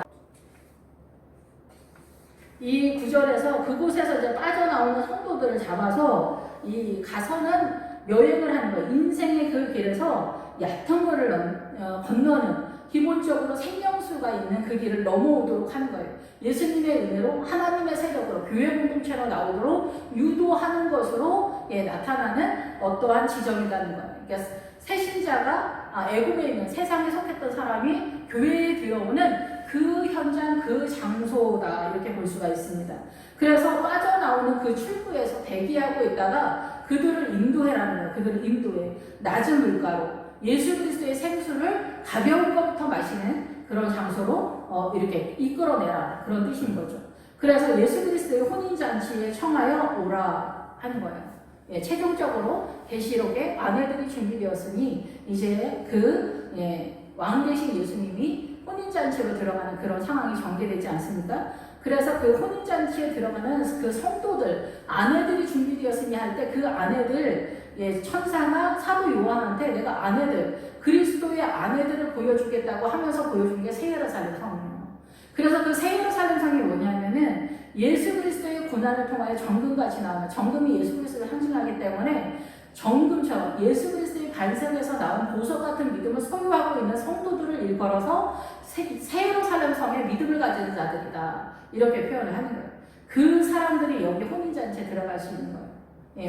이 구절에서 그곳에서 이제 빠져나오는 성도들을 잡아서 이 가서는 여행을 하는 거예요. 인생의 그 길에서 얕은 거를 건너는 기본적으로 생명수가 있는 그 길을 넘어오도록 하는 거예요. 예수님의 은혜로 하나님의 세력으로 교회 공동체로 나오도록 유도하는 것으로 나타나는 어떠한 지점이라는 거예요. 그러니까 새신자가 애굽에 있는 세상에 속했던 사람이 교회에 들어오는 그 현장, 그 장소다 이렇게 볼 수가 있습니다. 그래서 빠져나오는 그 출구에서 대기하고 있다가 그들을 인도해라는 거예요. 그들을 인도해. 낮은 물가로 예수 그리스도의 생수를 가벼운 것부터 마시는 그런 장소로 이렇게 이끌어내라 그런 뜻인 거죠. 그래서 예수 그리스도의 혼인잔치에 청하여 오라 하는 거예요. 예, 최종적으로 계시록에 아내들이 준비되었으니 이제 왕 되신 예수님이 혼인잔치로 들어가는 그런 상황이 전개되지 않습니까? 그래서 그 혼인잔치에 들어가는 그 성도들, 아내들이 준비되었으니 할 때 그 아내들, 천사나 사도 요한한테 내가 아내들, 그리스도의 아내들을 보여주겠다고 하면서 보여준 게 새 예루살렘 성이에요. 그래서 그 새 예루살렘 성이 뭐냐면은 예수 그리스도의 고난을 통하여 정금같이 나오는, 정금이 예수 그리스도를 상징하기 때문에 정금처럼 예수 그리스도의 반석에서 나온 보석 같은 믿음을 소유하고 있는 성도들을 일컬어서 새 예루살렘 성에 믿음을 가지는 자들이다. 이렇게 표현을 하는 거예요. 그 사람들이 여기 혼인잔치에 들어갈 수 있는 거예요.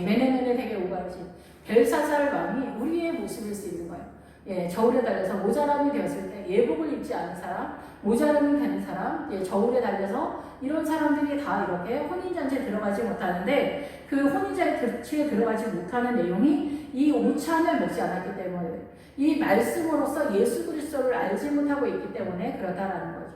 메네메네 대개 오가지. 벨사살 왕이 우리의 모습일 수 있는 거예요. 저울에 달려서 모자람이 되었을 때 예복을 입지 않은 사람, 모자람이 되는 사람, 저울에 달려서 이런 사람들이 다 이렇게 혼인잔치에 들어가지 못하는데 그 혼인잔치에 들어가지 못하는 내용이 이 오찬을 먹지 않았기 때문에 이 말씀으로서 예수 그리스도를 알지 못하고 있기 때문에 그렇다라는 거죠.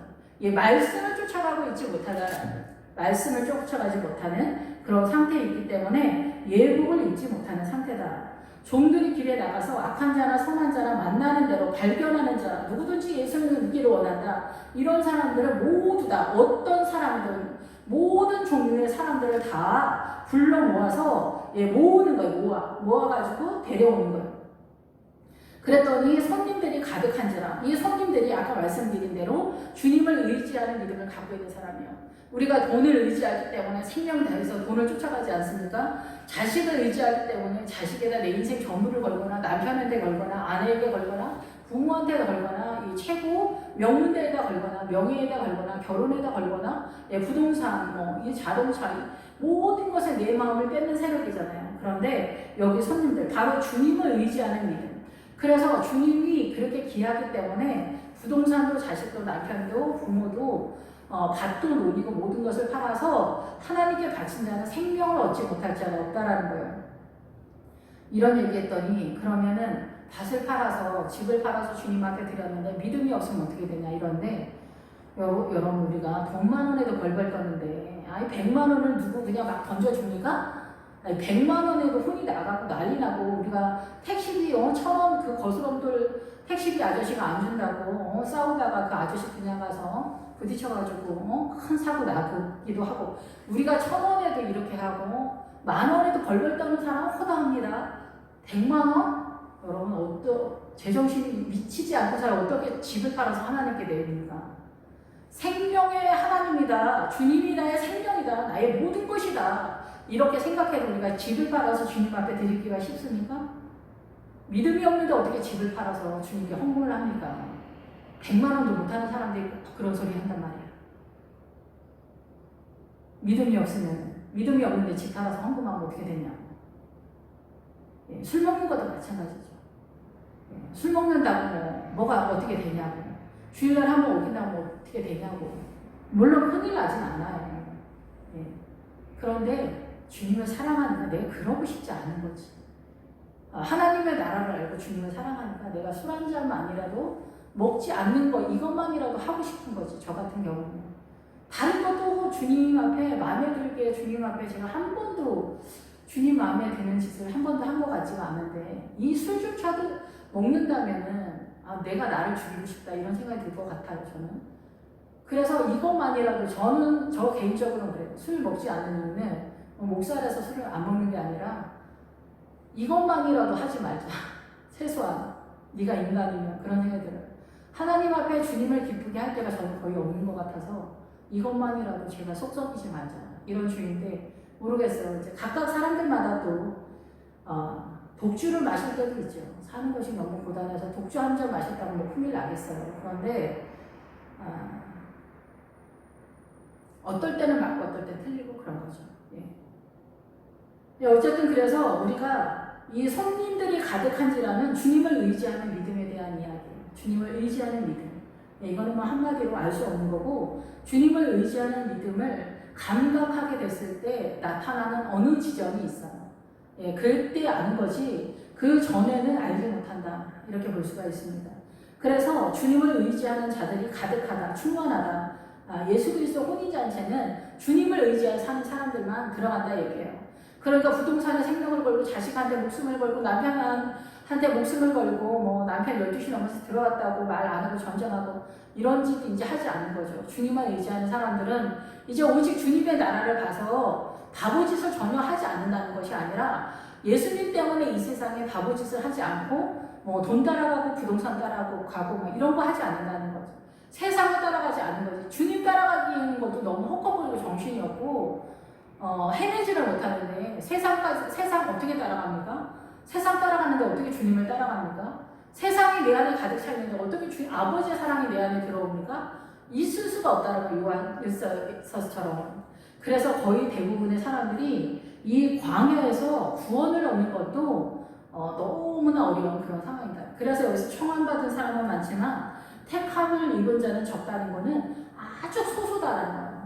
말씀을 쫓아가고 있지 못하다라는 거죠. 말씀을 쫓아가지 못하는 그런 상태에 있기 때문에 예복을 입지 못하는 상태다. 종들이 길에 나가서 악한 자나 선한 자나 만나는 대로 발견하는 자, 누구든지 예수를 믿기를 원한다. 이런 사람들을 모두 다 어떤 사람들, 모든 종류의 사람들을 다 불러 모아서 모으는 거예요. 모아가지고 데려오는 거예요. 그랬더니 손님들이 가득한지라. 이 손님들이 아까 말씀드린 대로 주님을 의지하는 믿음을 갖고 있는 사람이에요. 우리가 돈을 의지하기 때문에 생명 다해서 돈을 쫓아가지 않습니까? 자식을 의지하기 때문에 자식에다 내 인생 전부를 걸거나 남편한테 걸거나 아내에게 걸거나 부모한테 걸거나 이 최고 명문대에다 걸거나 명예에다 걸거나 결혼에다 걸거나 부동산, 이 자동차 모든 것에 내 마음을 뺏는 세력이잖아요. 그런데 여기 손님들 바로 주님을 의지하는 믿음. 그래서 주님이 그렇게 귀하기 때문에 부동산도 자식도 남편도 부모도 밭도 논이고 모든 것을 팔아서 하나님께 바친 자는 생명을 얻지 못할 자가 없다라는 거예요. 이런 얘기했더니 그러면은 밭을 팔아서 집을 팔아서 주님 앞에 드렸는데 믿음이 없으면 어떻게 되냐 이런데 여러분 우리가 100만 원에도 벌벌 떠는데 100만 원을 누구 그냥 막 던져줍니까? 100만 원에도 혼이 나가고 난리 나고 우리가 택시비 1,000원 그 거스름돌 택시비 아저씨가 안 준다고 싸우다가 그 아저씨 그냥 가서 부딪혀가지고 큰 사고 나기도 하고 우리가 1,000원에도 이렇게 하고 10,000원에도 벌벌 떠는 사람은 허다합니다. 100만 원? 여러분 제정신이 미치지 않고서 어떻게 집을 팔아서 하나님께 내립니까? 생명의 하나님이다. 주님이 나의 생명이다. 나의 모든 것이다. 이렇게 생각해도 우리가 집을 팔아서 주님 앞에 드리기가 쉽습니까? 믿음이 없는데 어떻게 집을 팔아서 주님께 헌금을 합니까? 100만 원도 못하는 사람들이 그런 소리 한단 말이야. 믿음이 없는데 집 팔아서 헌금하면 어떻게 되냐고. 술 먹는 것도 마찬가지죠. 술 먹는다고 뭐가 어떻게 되냐고. 주일날 한번 오긴다고 어떻게 되냐고. 물론 큰일 나진 않아요. 그런데 주님을 사랑하니까 내가 그러고 싶지 않은 거지. 하나님의 나라를 알고 주님을 사랑하니까 내가 술 한 잔만이라도 먹지 않는 거 이것만이라도 하고 싶은 거지. 저 같은 경우는 다른 것도 주님 앞에 마음에 들게 주님 앞에 제가 한 번도 주님 마음에 드는 짓을 한 번도 한 것 같지가 않은데 이 술조차도 먹는다면은 내가 나를 죽이고 싶다 이런 생각이 들 것 같아요. 저는 그래서 이것만이라도 저 개인적으로는 그래요. 술 먹지 않는 이유는 목살에서 술을 안 먹는 게 아니라 이것만이라도 하지 말자. 최소한 네가 인간이면 그런 생각이 들어요. 하나님 앞에 주님을 기쁘게 할 때가 저는 거의 없는 것 같아서 이것만이라도 제가 속 썩이지 말자 이런 주의인데 모르겠어요. 이제 각각 사람들마다 또 독주를 마실 때도 있죠. 사는 것이 너무 고단해서 독주 한 잔 마셨다고 뭐 큰일 나겠어요. 그런데 어떨 때는 맞고 어떨 때는 틀리고 그런 거죠. 어쨌든 그래서 우리가 이 손님들이 가득한지라는 주님을 의지하는 믿음에 대한 이야기예요. 주님을 의지하는 믿음. 이거는 뭐 한마디로 알 수 없는 거고 주님을 의지하는 믿음을 감각하게 됐을 때 나타나는 어느 지점이 있어요. 그때 아는 거지 그 전에는 알지 못한다. 이렇게 볼 수가 있습니다. 그래서 주님을 의지하는 자들이 가득하다, 충만하다. 예수 그리스도 혼인잔치는 주님을 의지하는 사는 사람들만 들어간다 얘기해요. 그러니까 부동산에 생명을 걸고 자식한테 목숨을 걸고 남편한테 목숨을 걸고 뭐 남편 12시 넘어서 들어왔다고 말 안 하고 전쟁하고 이런 짓 이제 하지 않는 거죠. 주님만 의지하는 사람들은 이제 오직 주님의 나라를 봐서 바보짓을 전혀 하지 않는다는 것이 아니라 예수님 때문에 이 세상에 바보짓을 하지 않고 뭐 돈 따라가고 부동산 따라가고 가고 뭐 이런 거 하지 않는다는 거죠. 세상을 따라가지 않는 거지. 주님 따라가기에는 것도 너무 헛헛거리고 정신이 없고 해내지를 못하는데 세상 어떻게 따라갑니까? 세상 따라가는데 어떻게 주님을 따라갑니까? 세상이 내 안에 가득 차 있는데 어떻게 아버지의 사랑이 내 안에 들어옵니까? 있을 수가 없다라고 요한 1서처럼. 그래서 거의 대부분의 사람들이 이 광야에서 구원을 얻는 것도 너무나 어려운 그런 상황이다. 그래서 여기서 청함받은 사람은 많지만 택함을 입은 자는 적다는 것은 아주 소수다라는 거예요.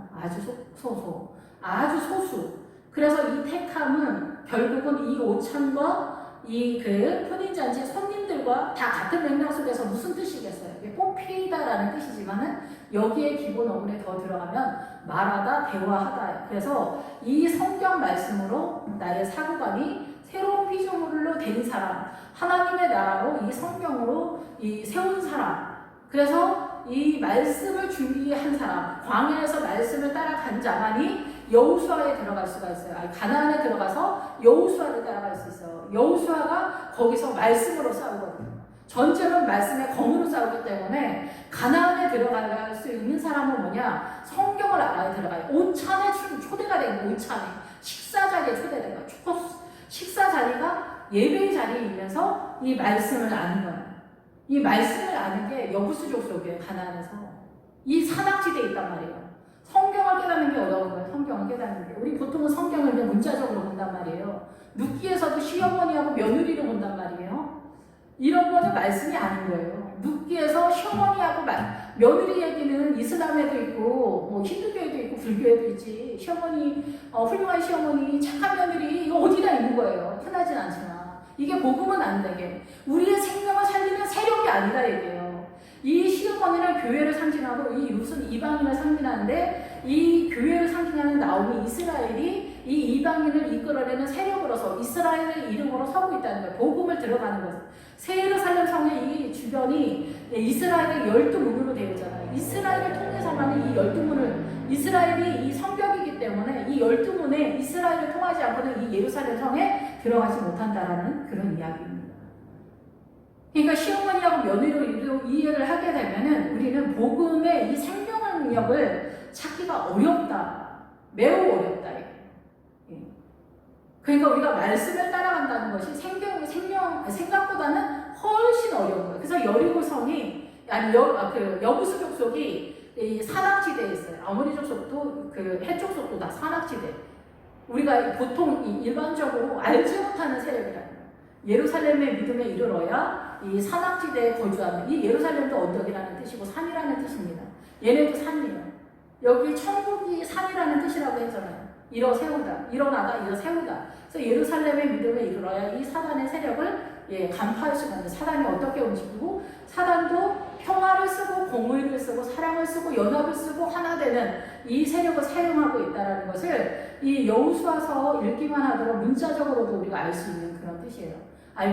아주 소수. 그래서 이 택함은 결국은 이 오찬과 이 혼인잔치 손님들과 다 같은 맥락 속에서 무슨 뜻이겠어요? 이게 뽑히다라는 뜻이지만은 여기에 기본 어근에 더 들어가면 말하다, 대화하다. 그래서 이 성경 말씀으로 나의 사고관이 새로운 피조물로 된 사람, 하나님의 나라로 이 성경으로 이 세운 사람, 그래서 이 말씀을 준비한 사람, 광야에서 말씀을 따라간 자만이 여호수아에 들어갈 수가 있어요. 아니, 가나안에 들어가서 여호수아를 따라갈 수 있어요. 여호수아가 거기서 말씀으로 싸우거든요. 전쟁은 말씀의 검으로 싸우기 때문에 가나안에 들어갈 수 있는 사람은 뭐냐? 성경을 알아야 들어가요. 오찬에 초대가 된 거예요. 오찬에 식사 자리에 초대된 거예요. 식사 자리가 예배의 자리이면서 이 말씀을 아는 거예요. 이 말씀을 아는 게 여부수 족속이에요. 가나안에서 이 산악지대에 있단 말이에요. 성경을 깨닫는 게 어려운 거예요. 성경을 깨닫는 게. 우리 보통은 성경을 그냥 문자적으로 본단 말이에요. 눕기에서도 시어머니하고 며느리를 본단 말이에요. 이런 거는 말씀이 아닌 거예요. 눕기에서 시어머니하고 며느리 얘기는 이슬람에도 있고 뭐 힌두교에도 있고 불교에도 있지. 시어머니 훌륭한 시어머니 착한 며느리 이거 어디다 있는 거예요. 흔하진 않지만 이게 복음은 안 되게 우리의 생명을 살리는 세력이 아니다 얘기예요. 이 시어머니는 교회를 상징하고 이 룻은 이방인을 상징하는데 이 교회를 상징하는 나오미 이스라엘이 이 이방인을 이끌어내는 세력으로서 이스라엘의 이름으로 서고 있다는 거예요. 복음을 들어가는 거죠. 새 예루살렘 성의 이 주변이 이스라엘의 12문으로 되어 있잖아요. 이스라엘을 통해서만 이 12문을 이스라엘이 이 성벽이기 때문에 이 12문에 이스라엘을 통하지 않고는 이 예루살렘 성에 들어가지 못한다라는 그런 이야기입니다. 그러니까 시어머니하고 며느리로 이해를 하게 되면은 우리는 복음의 이 생명력을 찾기가 어렵다. 매우 어렵다. 그러니까 우리가 말씀을 따라간다는 것이 생각보다는 훨씬 어려운 거예요. 그래서 여리고성이, 여부수 족속이 이 산악지대에 있어요. 아모리 족속도 해족속도 다 산악지대. 우리가 보통 일반적으로 알지 못하는 세력이라는 거예요. 예루살렘의 믿음에 이르러야 이 산악지대에 거주하는, 이 예루살렘도 언덕이라는 뜻이고 산이라는 뜻입니다. 얘네도 산이에요. 여기 천국이 산이라는 뜻이라고 했잖아요. 세우다, 일어나다, 세우다. 그래서 예루살렘의 믿음에 이르러야 이 사단의 세력을 간파할 수가 있는데, 사단이 어떻게 움직이고, 사단도 평화를 쓰고 공의를 쓰고 사랑을 쓰고 연합을 쓰고 하나 되는 이 세력을 사용하고 있다는 것을 이 여호수아서 읽기만 하더라도 문자적으로도 우리가 알 수 있는 그런 뜻이에요.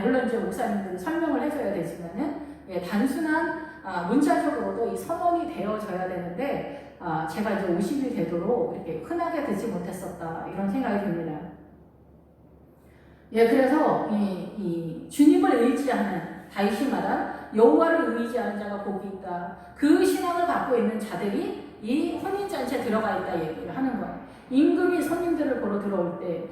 물론 이제 목사님들이 설명을 해줘야 되지만은 단순한 문자적으로도 이 선언이 되어져야 되는데 제가 이제 50이 되도록 이렇게 흔하게 듣지 못했었다 이런 생각이 듭니다. 그래서 이 주님을 의지하는 다윗이 말한 여호와를 의지하는 자가 복이 있다. 그 신앙을 갖고 있는 자들이 이 혼인잔치에 들어가 있다 얘기를 하는 거예요. 임금이 손님들을 보러 들어올 때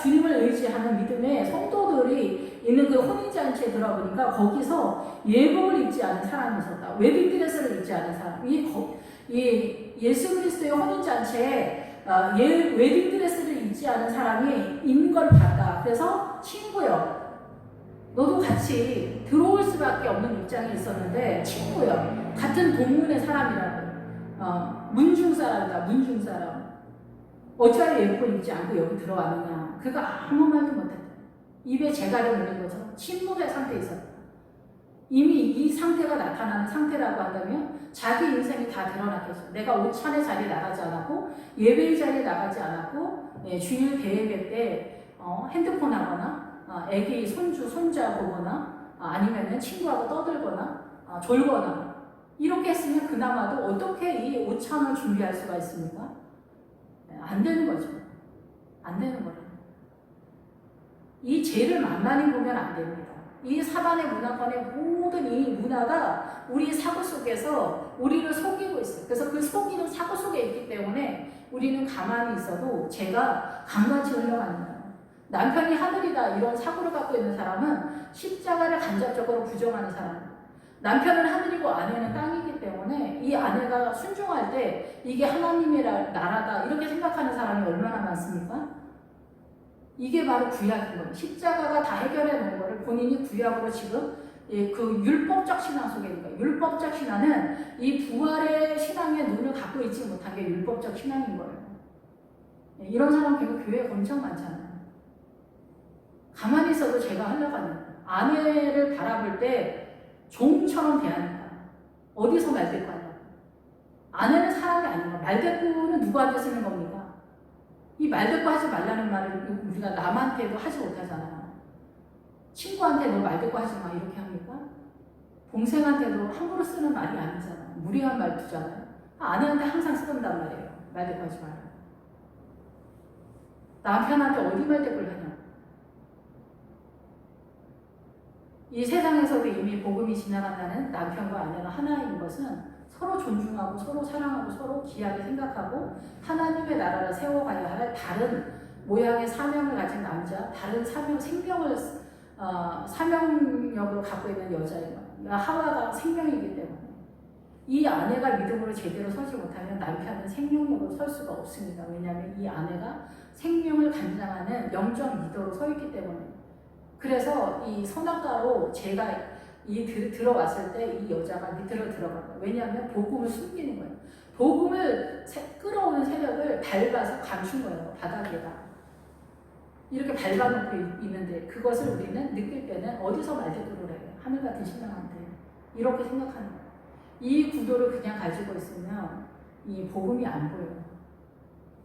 주님을 의지하는 믿음의 성도들이 있는 그 혼인잔치에 들어보니까 거기서 예복을 입지 않은 사람이 있었다. 웨딩드레스를 입지 않은 사람. 이 예수 그리스도의 혼인잔치에 웨딩드레스를 입지 않은 사람이 있는 걸 봤다. 그래서 친구요, 너도 같이 들어올 수밖에 없는 입장이 있었는데 친구요, 같은 동문의 사람이라고. 문중 사람이다. 문중 사람. 어찌하여 예복을 입지 않고 여기 들어왔느냐. 그가 아무 말도 못했다. 입에 재갈을 물린 것처럼 침묵의 상태에 있었다. 이미 이 상태가 나타나는 상태라고 한다면 자기 인생이 다 드러났겠죠. 내가 오찬의 자리에 나가지 않았고 예배의 자리에 나가지 않았고 주일 대예배 때 핸드폰 하거나 애기 손주 손자 보거나 아니면은 친구하고 떠들거나 졸거나 이렇게 했으면 그나마도 어떻게 이 오찬을 준비할 수가 있습니까? 안 되는 거죠. 안 되는 거예요. 이 죄를 만만히 보면 안 됩니다. 이 사단의 문화권의 모든 이 문화가 우리 사고 속에서 우리를 속이고 있어요. 그래서 그 속이는 사고 속에 있기 때문에 우리는 가만히 있어도 죄가 강같이 흘러갑니다. 남편이 하늘이다 이런 사고를 갖고 있는 사람은 십자가를 간접적으로 부정하는 사람. 남편은 하늘이고 아내는 땅이기 때문에 이 아내가 순종할 때 이게 하나님의 나라다 이렇게 생각하는 사람이 얼마나 많습니까? 이게 바로 구약인 거예요. 십자가가 다 해결해 놓은 거를 본인이 구약으로 지금 그 율법적 신앙 속에 있는 거예요. 율법적 신앙은 이 부활의 신앙의 눈을 갖고 있지 못한 게 율법적 신앙인 거예요. 이런 사람 결국 교회에 엄청 많잖아요. 가만히 있어도 죄가 흘러가는 거예요. 아내를 바라볼 때 종처럼 대한다. 어디서 말대꾸하냐. 아내는 사람이 아닌 거야. 말대꾸는 누구한테 쓰는 겁니까? 이 말대꾸 하지 말라는 말을 우리가 남한테도 하지 못하잖아요. 친구한테 너 말대꾸 하지 마 이렇게 합니까? 동생한테도 함부로 쓰는 말이 아니잖아요. 무례한 말투잖아요. 아내한테 항상 쓰는단 말이에요. 말대꾸 하지 말라. 남편한테 어디 말대꾸를 하냐. 이 세상에서도 이미 복음이 지나간다는 남편과 아내가 하나인 것은 서로 존중하고 서로 사랑하고 서로 귀하게 생각하고 하나님의 나라를 세워가야 할 다른 모양의 사명을 가진 남자, 다른 생명을 사명력으로 갖고 있는 여자예요. 그러니까 하와가 생명이기 때문에 이 아내가 믿음으로 제대로 서지 못하면 남편은 생명력으로 설 수가 없습니다. 왜냐하면 이 아내가 생명을 간장하는 영적 리더로 서 있기 때문에. 그래서 이 선악과로 제가 들어왔을 때 이 여자가 밑으로 들어간다. 왜냐하면 복음을 숨기는 거예요. 복음을 끌어오는 세력을 밟아서 감춘 거예요. 바닥에다. 이렇게 밟아놓고 있는데 그것을 우리는 느낄 때는 어디서 말대꾸를 해요? 하늘 같은 신랑한테. 이렇게 생각하는 거예요. 이 구도를 그냥 가지고 있으면 이 복음이 안 보여요.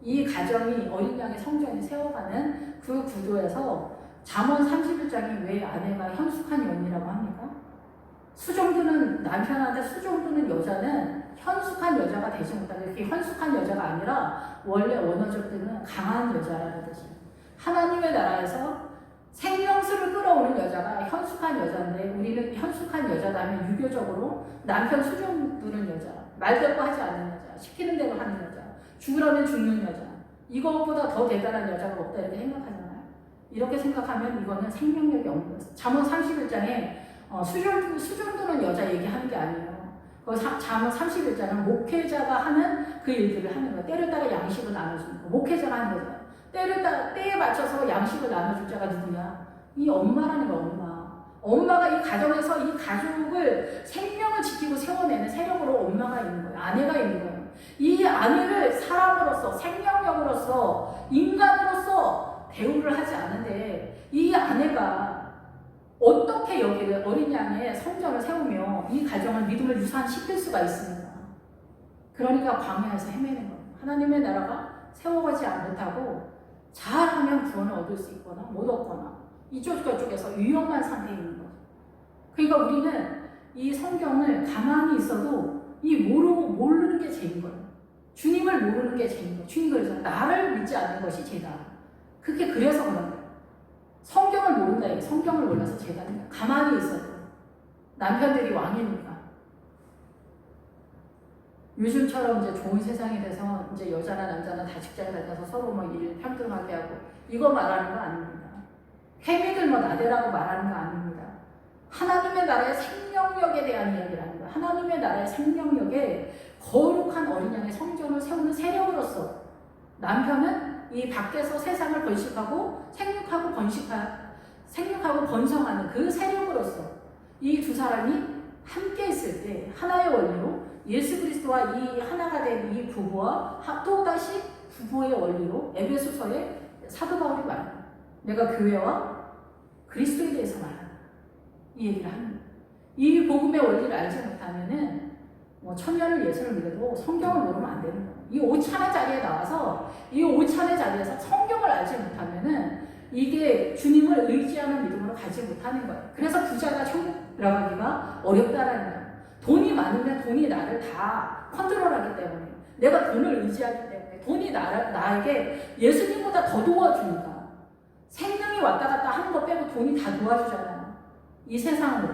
이 가정이 어린 양의 성전이 세워가는 그 구도에서 잠언 31장이 왜 아내가 현숙한 연이라고 합니까? 수종드는 남편한테 수종드는 여자는 현숙한 여자가 되지 못하고 이렇게 현숙한 여자가 아니라 원래 원어적 뜻은 강한 여자라는 뜻이에요. 하나님의 나라에서 생명수를 끌어오는 여자가 현숙한 여자인데 우리는 현숙한 여자라면 유교적으로 남편 수종드는 여자, 말대꾸 하지 않는 여자, 시키는 대로 하는 여자, 죽으라면 죽는 여자, 이것보다 더 대단한 여자가 없다 이렇게 생각하잖아요. 이렇게 생각하면 이거는 생명력이 없는 거예요. 잠언 31장에 수종드는 여자 얘기하는 게 아니에요. 잠언 31장은 목회자가 하는 그 일들을 하는 거예요. 때를 따라 양식을 나눠주는 거. 목회자가 하는 거잖아요. 때에 맞춰서 양식을 나눠줄 자가 누구냐? 이 엄마라는 거, 엄마. 엄마가 이 가정에서 이 가족을 생명을 지키고 세워내는 세력으로 엄마가 있는 거예요. 아내가 있는 거예요. 이 아내를 사람으로서, 생명력으로서, 인간으로서 대우를 하지 않은데 이 아내가 어떻게 여기를 어린 양의 성전을 세우며 이 가정을 믿음을 유산시킬 수가 있습니까? 그러니까 광야에서 헤매는 거예요. 하나님의 나라가 세워가지 못하고 잘하면 구원을 얻을 수 있거나 못 얻거나 이쪽 저쪽에서 위험한 상태에 있는 거죠. 그러니까 우리는 이 성경을 가만히 있어도 모르는 게 죄인 거예요. 주님을 모르는 게 죄인 거예요. 주님 그래서 나를 믿지 않는 것이 죄다. 그게 그래서 그런 거예요. 성경을 모른다. 성경을 몰라서 죄가 아니라 가만히 있어도 남편들이 왕이니까. 요즘처럼 이제 좋은 세상이 돼서 이제 여자나 남자나 다 직장에 다녀서 서로 뭐 일 평등하게 하고 이거 말하는 거 아닙니다. 해미들 뭐 나대라고 말하는 거 아닙니다. 하나님의 나라의 생명력에 대한 이야기라는 거예요. 하나님의 나라의 생명력에 거룩한 어린 양의 성전을 세우는 세력으로서 남편은 이 밖에서 세상을 번식하고 생육하고 번성하는 그 세력으로서 이 두 사람이 함께 있을 때 하나의 원리로 예수 그리스도와 이 하나가 된 이 부부와 또다시 부부의 원리로 에베소서에 사도 바울이 말합니다. 내가 교회와 그리스도에 대해서 말한다. 이 얘기를 합니다. 이 복음의 원리를 알지 못하면은 뭐 천년을 예수를 믿어도 성경을 모르면 안 되는 거예요. 이 오찬의 자리에 나와서 이 오찬의 자리에서 성경을 알지 못하면은 이게 주님을 의지하는 믿음으로 가지 못하는 거예요. 그래서 부자가 천국 들어가기가 어렵다라는 거예요. 돈이 많으면 돈이 나를 다 컨트롤하기 때문에 내가 돈을 의지하기 때문에 돈이 나에게 예수님보다 더 도와주니까 생명이 왔다 갔다 하는 거 빼고 돈이 다 도와주잖아요. 이 세상으로.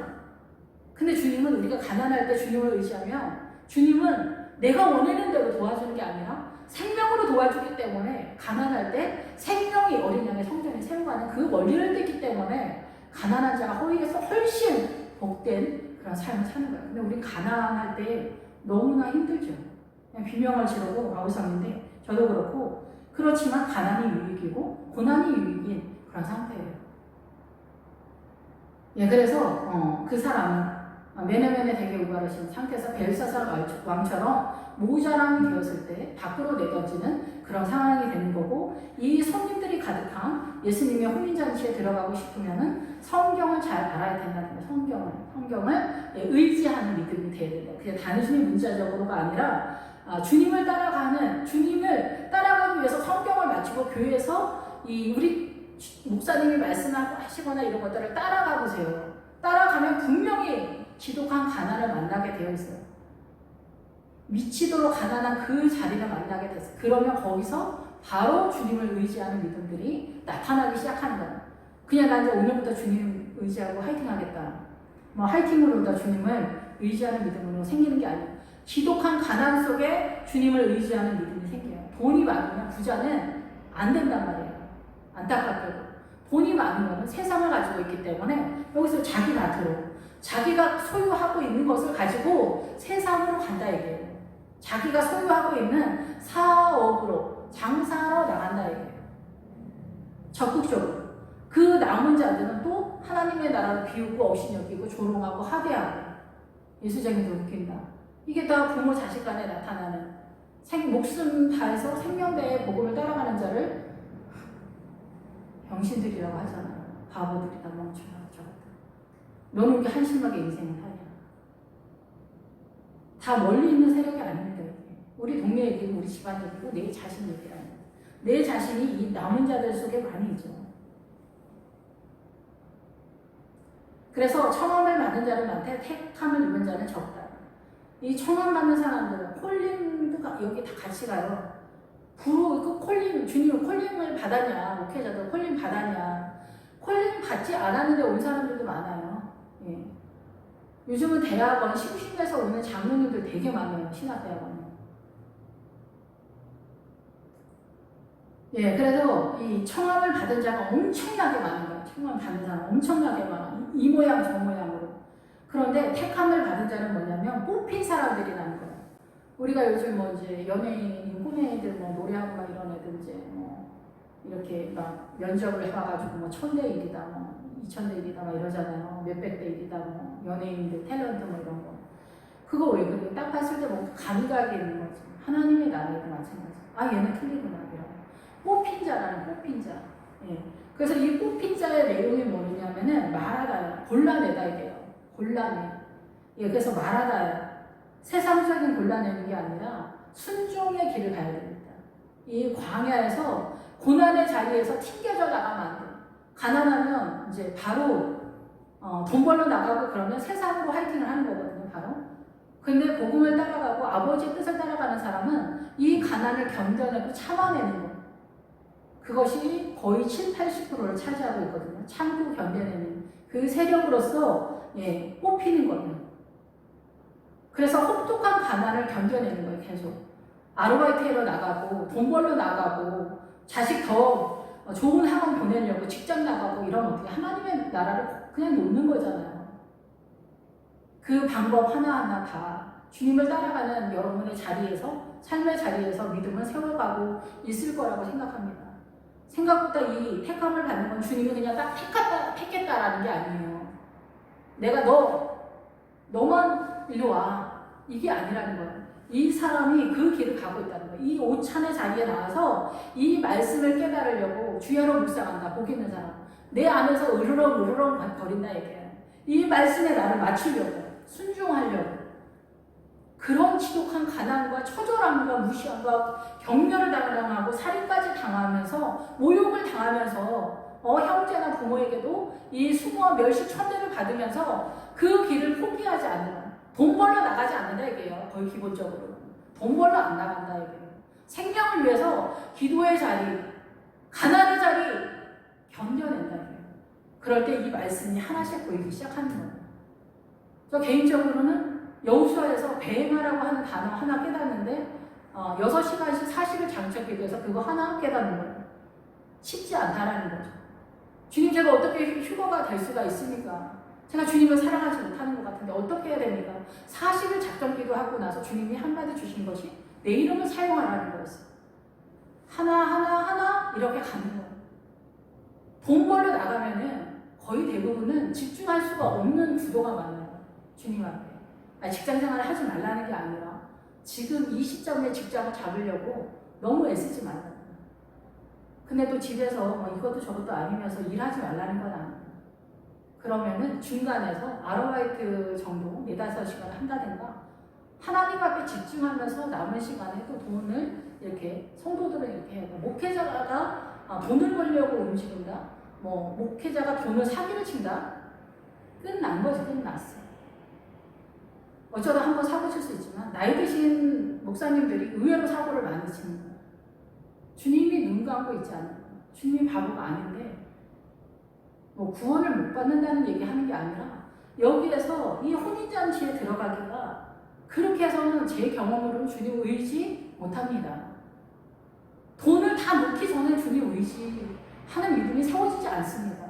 근데 주님은 우리가 가난할 때 주님을 의지하면 주님은 내가 원하는 대로 도와주는 게 아니라 생명으로 도와주기 때문에 가난할 때 생명이 어린 양의 성전에 세워가는 그 원리를 띠기 때문에 가난한 자가 허위에서 훨씬 복된 그런 삶을 사는 거예요. 근데 우리 가난할 때 너무나 힘들죠. 그냥 비명을 지르고 아우성인데 저도 그렇고 그렇지만 가난이 유익이고 고난이 유익인 그런 상태예요. 예, 그래서 그 사람은 매너면에 되게 우발하신 상태에서 벨사살 왕처럼 모자람이 되었을 때 밖으로 내던지는 그런 상황이 되는 거고 이 손님들이 가득한 예수님의 혼인잔치에 들어가고 싶으면은 성경을 잘 알아야 된다는 거예요. 성경을 의지하는 믿음이 돼야 된다. 그냥 단순히 문자적으로가 아니라 주님을 따라가기 위해서 성경을 마치고 교회에서 우리 목사님이 말씀하시거나 이런 것들을 따라가보세요. 따라가면 분명히 지독한 가난을 만나게 되어 있어요. 미치도록 가난한 그 자리를 만나게 됐어요. 그러면 거기서 바로 주님을 의지하는 믿음들이 나타나기 시작하는 거예요. 그냥 나 이제 오늘부터 주님 의지하고 화이팅 하겠다. 화이팅으로 주님을 의지하는 믿음으로 생기는 게 아니에요. 지독한 가난 속에 주님을 의지하는 믿음이 생겨요. 돈이 많으면 부자는 안 된단 말이에요. 안타깝게도. 돈이 많으면 세상을 가지고 있기 때문에 여기서 자기 밭으로 자기가 소유하고 있는 것을 가지고 세상으로 간다 얘기예요. 자기가 소유하고 있는 사업으로 장사하러 나간다 얘기예요. 적극적으로. 그 남은 자들은 또 하나님의 나라를 비우고 업신여기고 조롱하고 하대하고 예수쟁이도 웃긴다. 이게 다 부모 자식 간에 나타나는 목숨 다해서 생명대의 복음을 따라가는 자를 병신들이라고 하잖아요. 바보들이다, 멍청하다, 저거다. 너는 게 한심하게 인생을 사냐. 다 멀리 있는 세력이 아닙니다. 이게. 우리 동네 얘기고 우리 집안 얘기고 내 자신 얘기라는 거예요. 내 자신이 이 남은 자들 속에 많이 있죠. 그래서 청함을 받는 자는 많대 택함을 입은 자는 적다. 이 청함 받는 사람들 콜링도 여기 다 같이 가요. 주님 콜링을 받았냐, 목회자들 콜링 받았냐. 콜링 받지 않았는데 온 사람들도 많아요. 예. 요즘은 대학원, 신신에서 오는 장로님들 되게 많아요. 신학대학원에. 예, 그래서 이 청함을 받은 자가 엄청나게 많은 거예요. 청함 받는 사람 엄청나게 많아. 이 모양 저 모양으로. 그런데 택함을 받은 자는 뭐냐면 뽑힌 사람들이라는 거예요. 우리가 요즘 이제 연예인, 꼬매애들 노래하고 막 이런 애들 이제 이렇게 막 면접을 해봐가지고 1000대 1이다, 2000대 1이다 막 이러잖아요. 몇백 대 1이다, 연예인들, 탤런트 이런 거. 그거 왜 그래요? 딱 봤을 때 감각이 있는 거죠. 하나님의 나라에도 마찬가지. 얘는 틀리구나, 이런. 뽑힌 자라는 뽑힌 자. 예. 그래서 이 뽑힌 자의 내용이 뭐냐면은 말하다요. 골라내다 이게요. 골라내. 예, 그래서 말하다요. 세상적인 골라내는 게 아니라 순종의 길을 가야 됩니다. 이 광야에서 고난의 자리에서 튕겨져 나가면 안 돼요. 가난하면 이제 바로 돈 벌러 나가고 그러면 세상으로 화이팅을 하는 거거든요, 바로. 근데 복음을 따라가고 아버지의 뜻을 따라가는 사람은 이 가난을 견뎌내고 참아내는 거예요. 그것이 거의 70~80%를 차지하고 있거든요. 참고 견뎌내는 그 세력으로서 뽑히는 거예요. 그래서 혹독한 가난을 견뎌내는 거예요. 계속. 아르바이트로 나가고 돈 벌러 나가고 자식 더 좋은 학원 보내려고 직장 나가고 이러면 어떻게 하나님의 나라를 그냥 놓는 거잖아요. 그 방법 하나하나 다 주님을 따라가는 여러분의 자리에서 삶의 자리에서 믿음을 세워가고 있을 거라고 생각합니다. 생각보다 이 택함을 받는 건 주님이 그냥 딱 택했다라는 게 아니에요. 내가 너만 일로 와. 이게 아니라는 거예요. 이 사람이 그 길을 가고 있다는 거예요. 이 오찬의 자리에 나와서 이 말씀을 깨달으려고 주야로 묵상한다. 복 있는 사람. 내 안에서 으르렁 거린다 얘기해요. 이 말씀에 나를 맞추려고 순종하려고 그런 지독한 가난과 처절함과 무시함과 경멸을 당하고 살인까지 당하면서 모욕을 당하면서 형제나 부모에게도 이 수모와 멸시 천대를 받으면서 그 길을 포기하지 않는 돈 벌러 나가지 않는다 얘기예요. 거의 기본적으로 돈 벌러 안 나간다 얘기예요. 생명을 위해서 기도의 자리, 가난의 자리 견뎌낸다 얘기예요. 그럴 때 이 말씀이 하나씩 보이기 시작하는 거예요. 저 개인적으로는 여호수아에서 배행하라고 하는 단어 하나 깨닫는데 6시간씩 40일 장척기도 해서 그거 하나 깨닫는 거예요. 쉽지 않다라는 거죠. 주님 제가 어떻게 휴거가 될 수가 있습니까? 제가 주님을 사랑하지 못하는 것 같은데 어떻게 해야 됩니까? 40일 작전기도 하고 나서 주님이 한마디 주신 것이 내 이름을 사용하라는 거였어요. 하나 이렇게 가는 거예요. 돈 벌러 나가면은 거의 대부분은 집중할 수가 없는 구도가 많아요. 주님 앞에. 직장 생활을 하지 말라는 게 아니라 지금 이 시점에 직장을 잡으려고 너무 애쓰지 말라는 거예요. 근데 또 집에서 이것도 저것도 아니면서 일하지 말라는 건 아니에요. 그러면은 중간에서 아르바이트 정도 4~5시간 한다든가 하나님 앞에 집중하면서 남은 시간에 또 돈을 이렇게 성도들은 이렇게 해요. 목회자가 돈을 벌려고 움직인다. 뭐 목회자가 돈을 사기를 친다. 끝난 거지. 끝났어. 어쩌다 한번 사고 칠 수 있지만 나이 드신 목사님들이 의외로 사고를 많이 치는 거예요. 주님이 눈 감고 있지 않은 거예요. 주님이 바보가 아닌데 뭐 구원을 못 받는다는 얘기하는 게 아니라 여기에서 이 혼인잔치에 들어가기가 그렇게 해서는 제 경험으로는 주님 의지 못합니다. 돈을 다 놓기 전에 주님 의지하는 믿음이 세워지지 않습니다.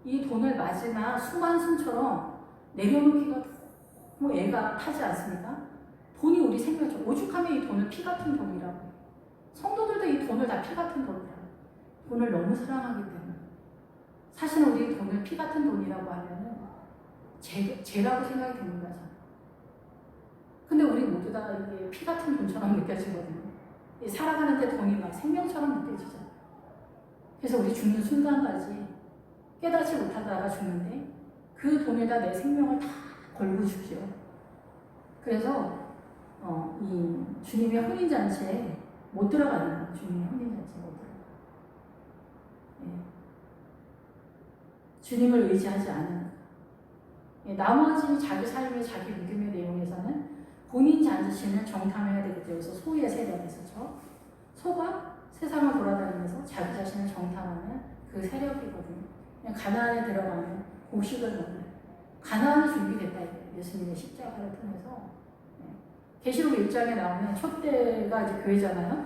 이 돈을 마지막 수만순처럼 내려놓기가 너무 애가 타지 않습니까? 돈이 우리 생명이죠. 오죽하면 이 돈을 피 같은 돈이라고. 성도들도 이 돈을 다 피 같은 돈이라고. 돈을 너무 사랑하기 때문에. 사실은 우리 돈을 피 같은 돈이라고 하면은 죄라고 생각이 드는 거죠. 근데 우리 모두 다 이게 피 같은 돈처럼 느껴지거든요. 살아가는데 돈이 막 생명처럼 느껴지죠. 그래서 우리 죽는 순간까지 깨닫지 못하다가 죽는데 그 돈에다 내 생명을 다 걸고 죽죠. 그래서 이 주님의 혼인잔치에 못 들어가는 거예요. 주님의 혼인잔치에 못 들어가요. 예. 주님을 의지하지 않은 거예요. 예. 나머지 자기 삶의 자기 믿음의 내용에서는 본인 자신을 정탐해야 되겠죠. 그래서 소의 세력에서 소가 세상을 돌아다니면서 자기 자신을 정탐하는 그 세력이거든요. 가나안에 들어가면 곡식을 먹는 가나안이 준비됐다 이거예요. 예수님의 십자가를 통해서. 계시록 1장에 나오면 촛대가 이제 교회잖아요.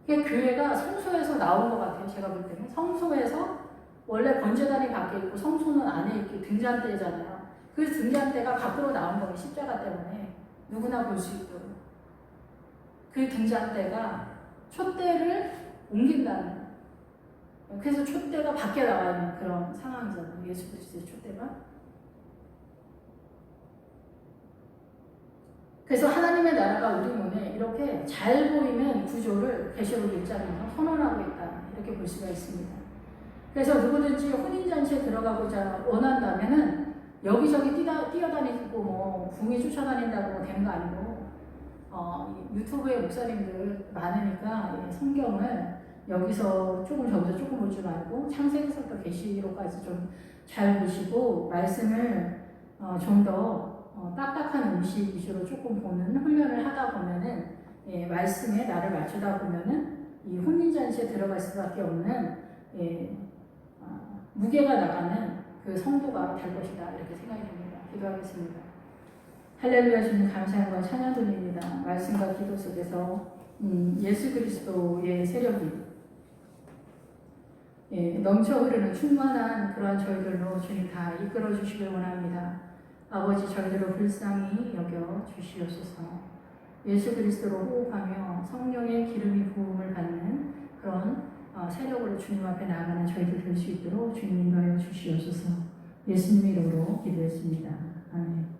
교회가 성소에서 나온 것 같아요. 제가 볼 때는 성소에서 원래 번제단이 밖에 있고 성소는 안에 있고 등잔대잖아요. 그 등잔대가 밖으로 나온 거예요. 십자가 때문에 누구나 볼 수 있도록. 그 등잔대가 촛대를 옮긴다는 거예요. 그래서 촛대가 밖에 나와 있는 그런 상황이잖아요. 예수 그리스도의 촛대가. 그래서 하나님의 나라가 우리 눈에 이렇게 잘 보이는 구조를 계시록 1장에서 선언하고 있다. 이렇게 볼 수가 있습니다. 그래서 누구든지 혼인잔치에 들어가고자 원한다면은 여기저기 뛰어다니고 뭐 궁이 쫓아다닌다고 되는 거 아니고 유튜브에 목사님들 많으니까 성경을 여기서 조금 저기서 조금 볼 줄 알고 창세기서부터 계시록까지 좀 잘 보시고 말씀을 좀 더 딱딱한 음식 위주로 조금 보는 훈련을 하다 보면은 말씀에 나를 맞추다 보면은 이 혼인잔치에 들어갈 수밖에 없는 무게가 나가는 그 성도가 될 것이다 이렇게 생각이 듭니다. 기도하겠습니다. 할렐루야. 주님 감사함과 찬양 드립니다. 말씀과 기도 속에서 예수 그리스도의 세력이 넘쳐 흐르는 충만한 그러한 저희들로 주님 다 이끌어 주시길 원합니다. 아버지 저희들을 불쌍히 여겨 주시옵소서. 예수 그리스도로 호흡하며 성령의 기름이 부음을 받는 그런 세력으로 주님 앞에 나아가는 저희들 될 수 있도록 주님 인도하여 주시옵소서. 예수님의 이름으로 기도했습니다. 아멘.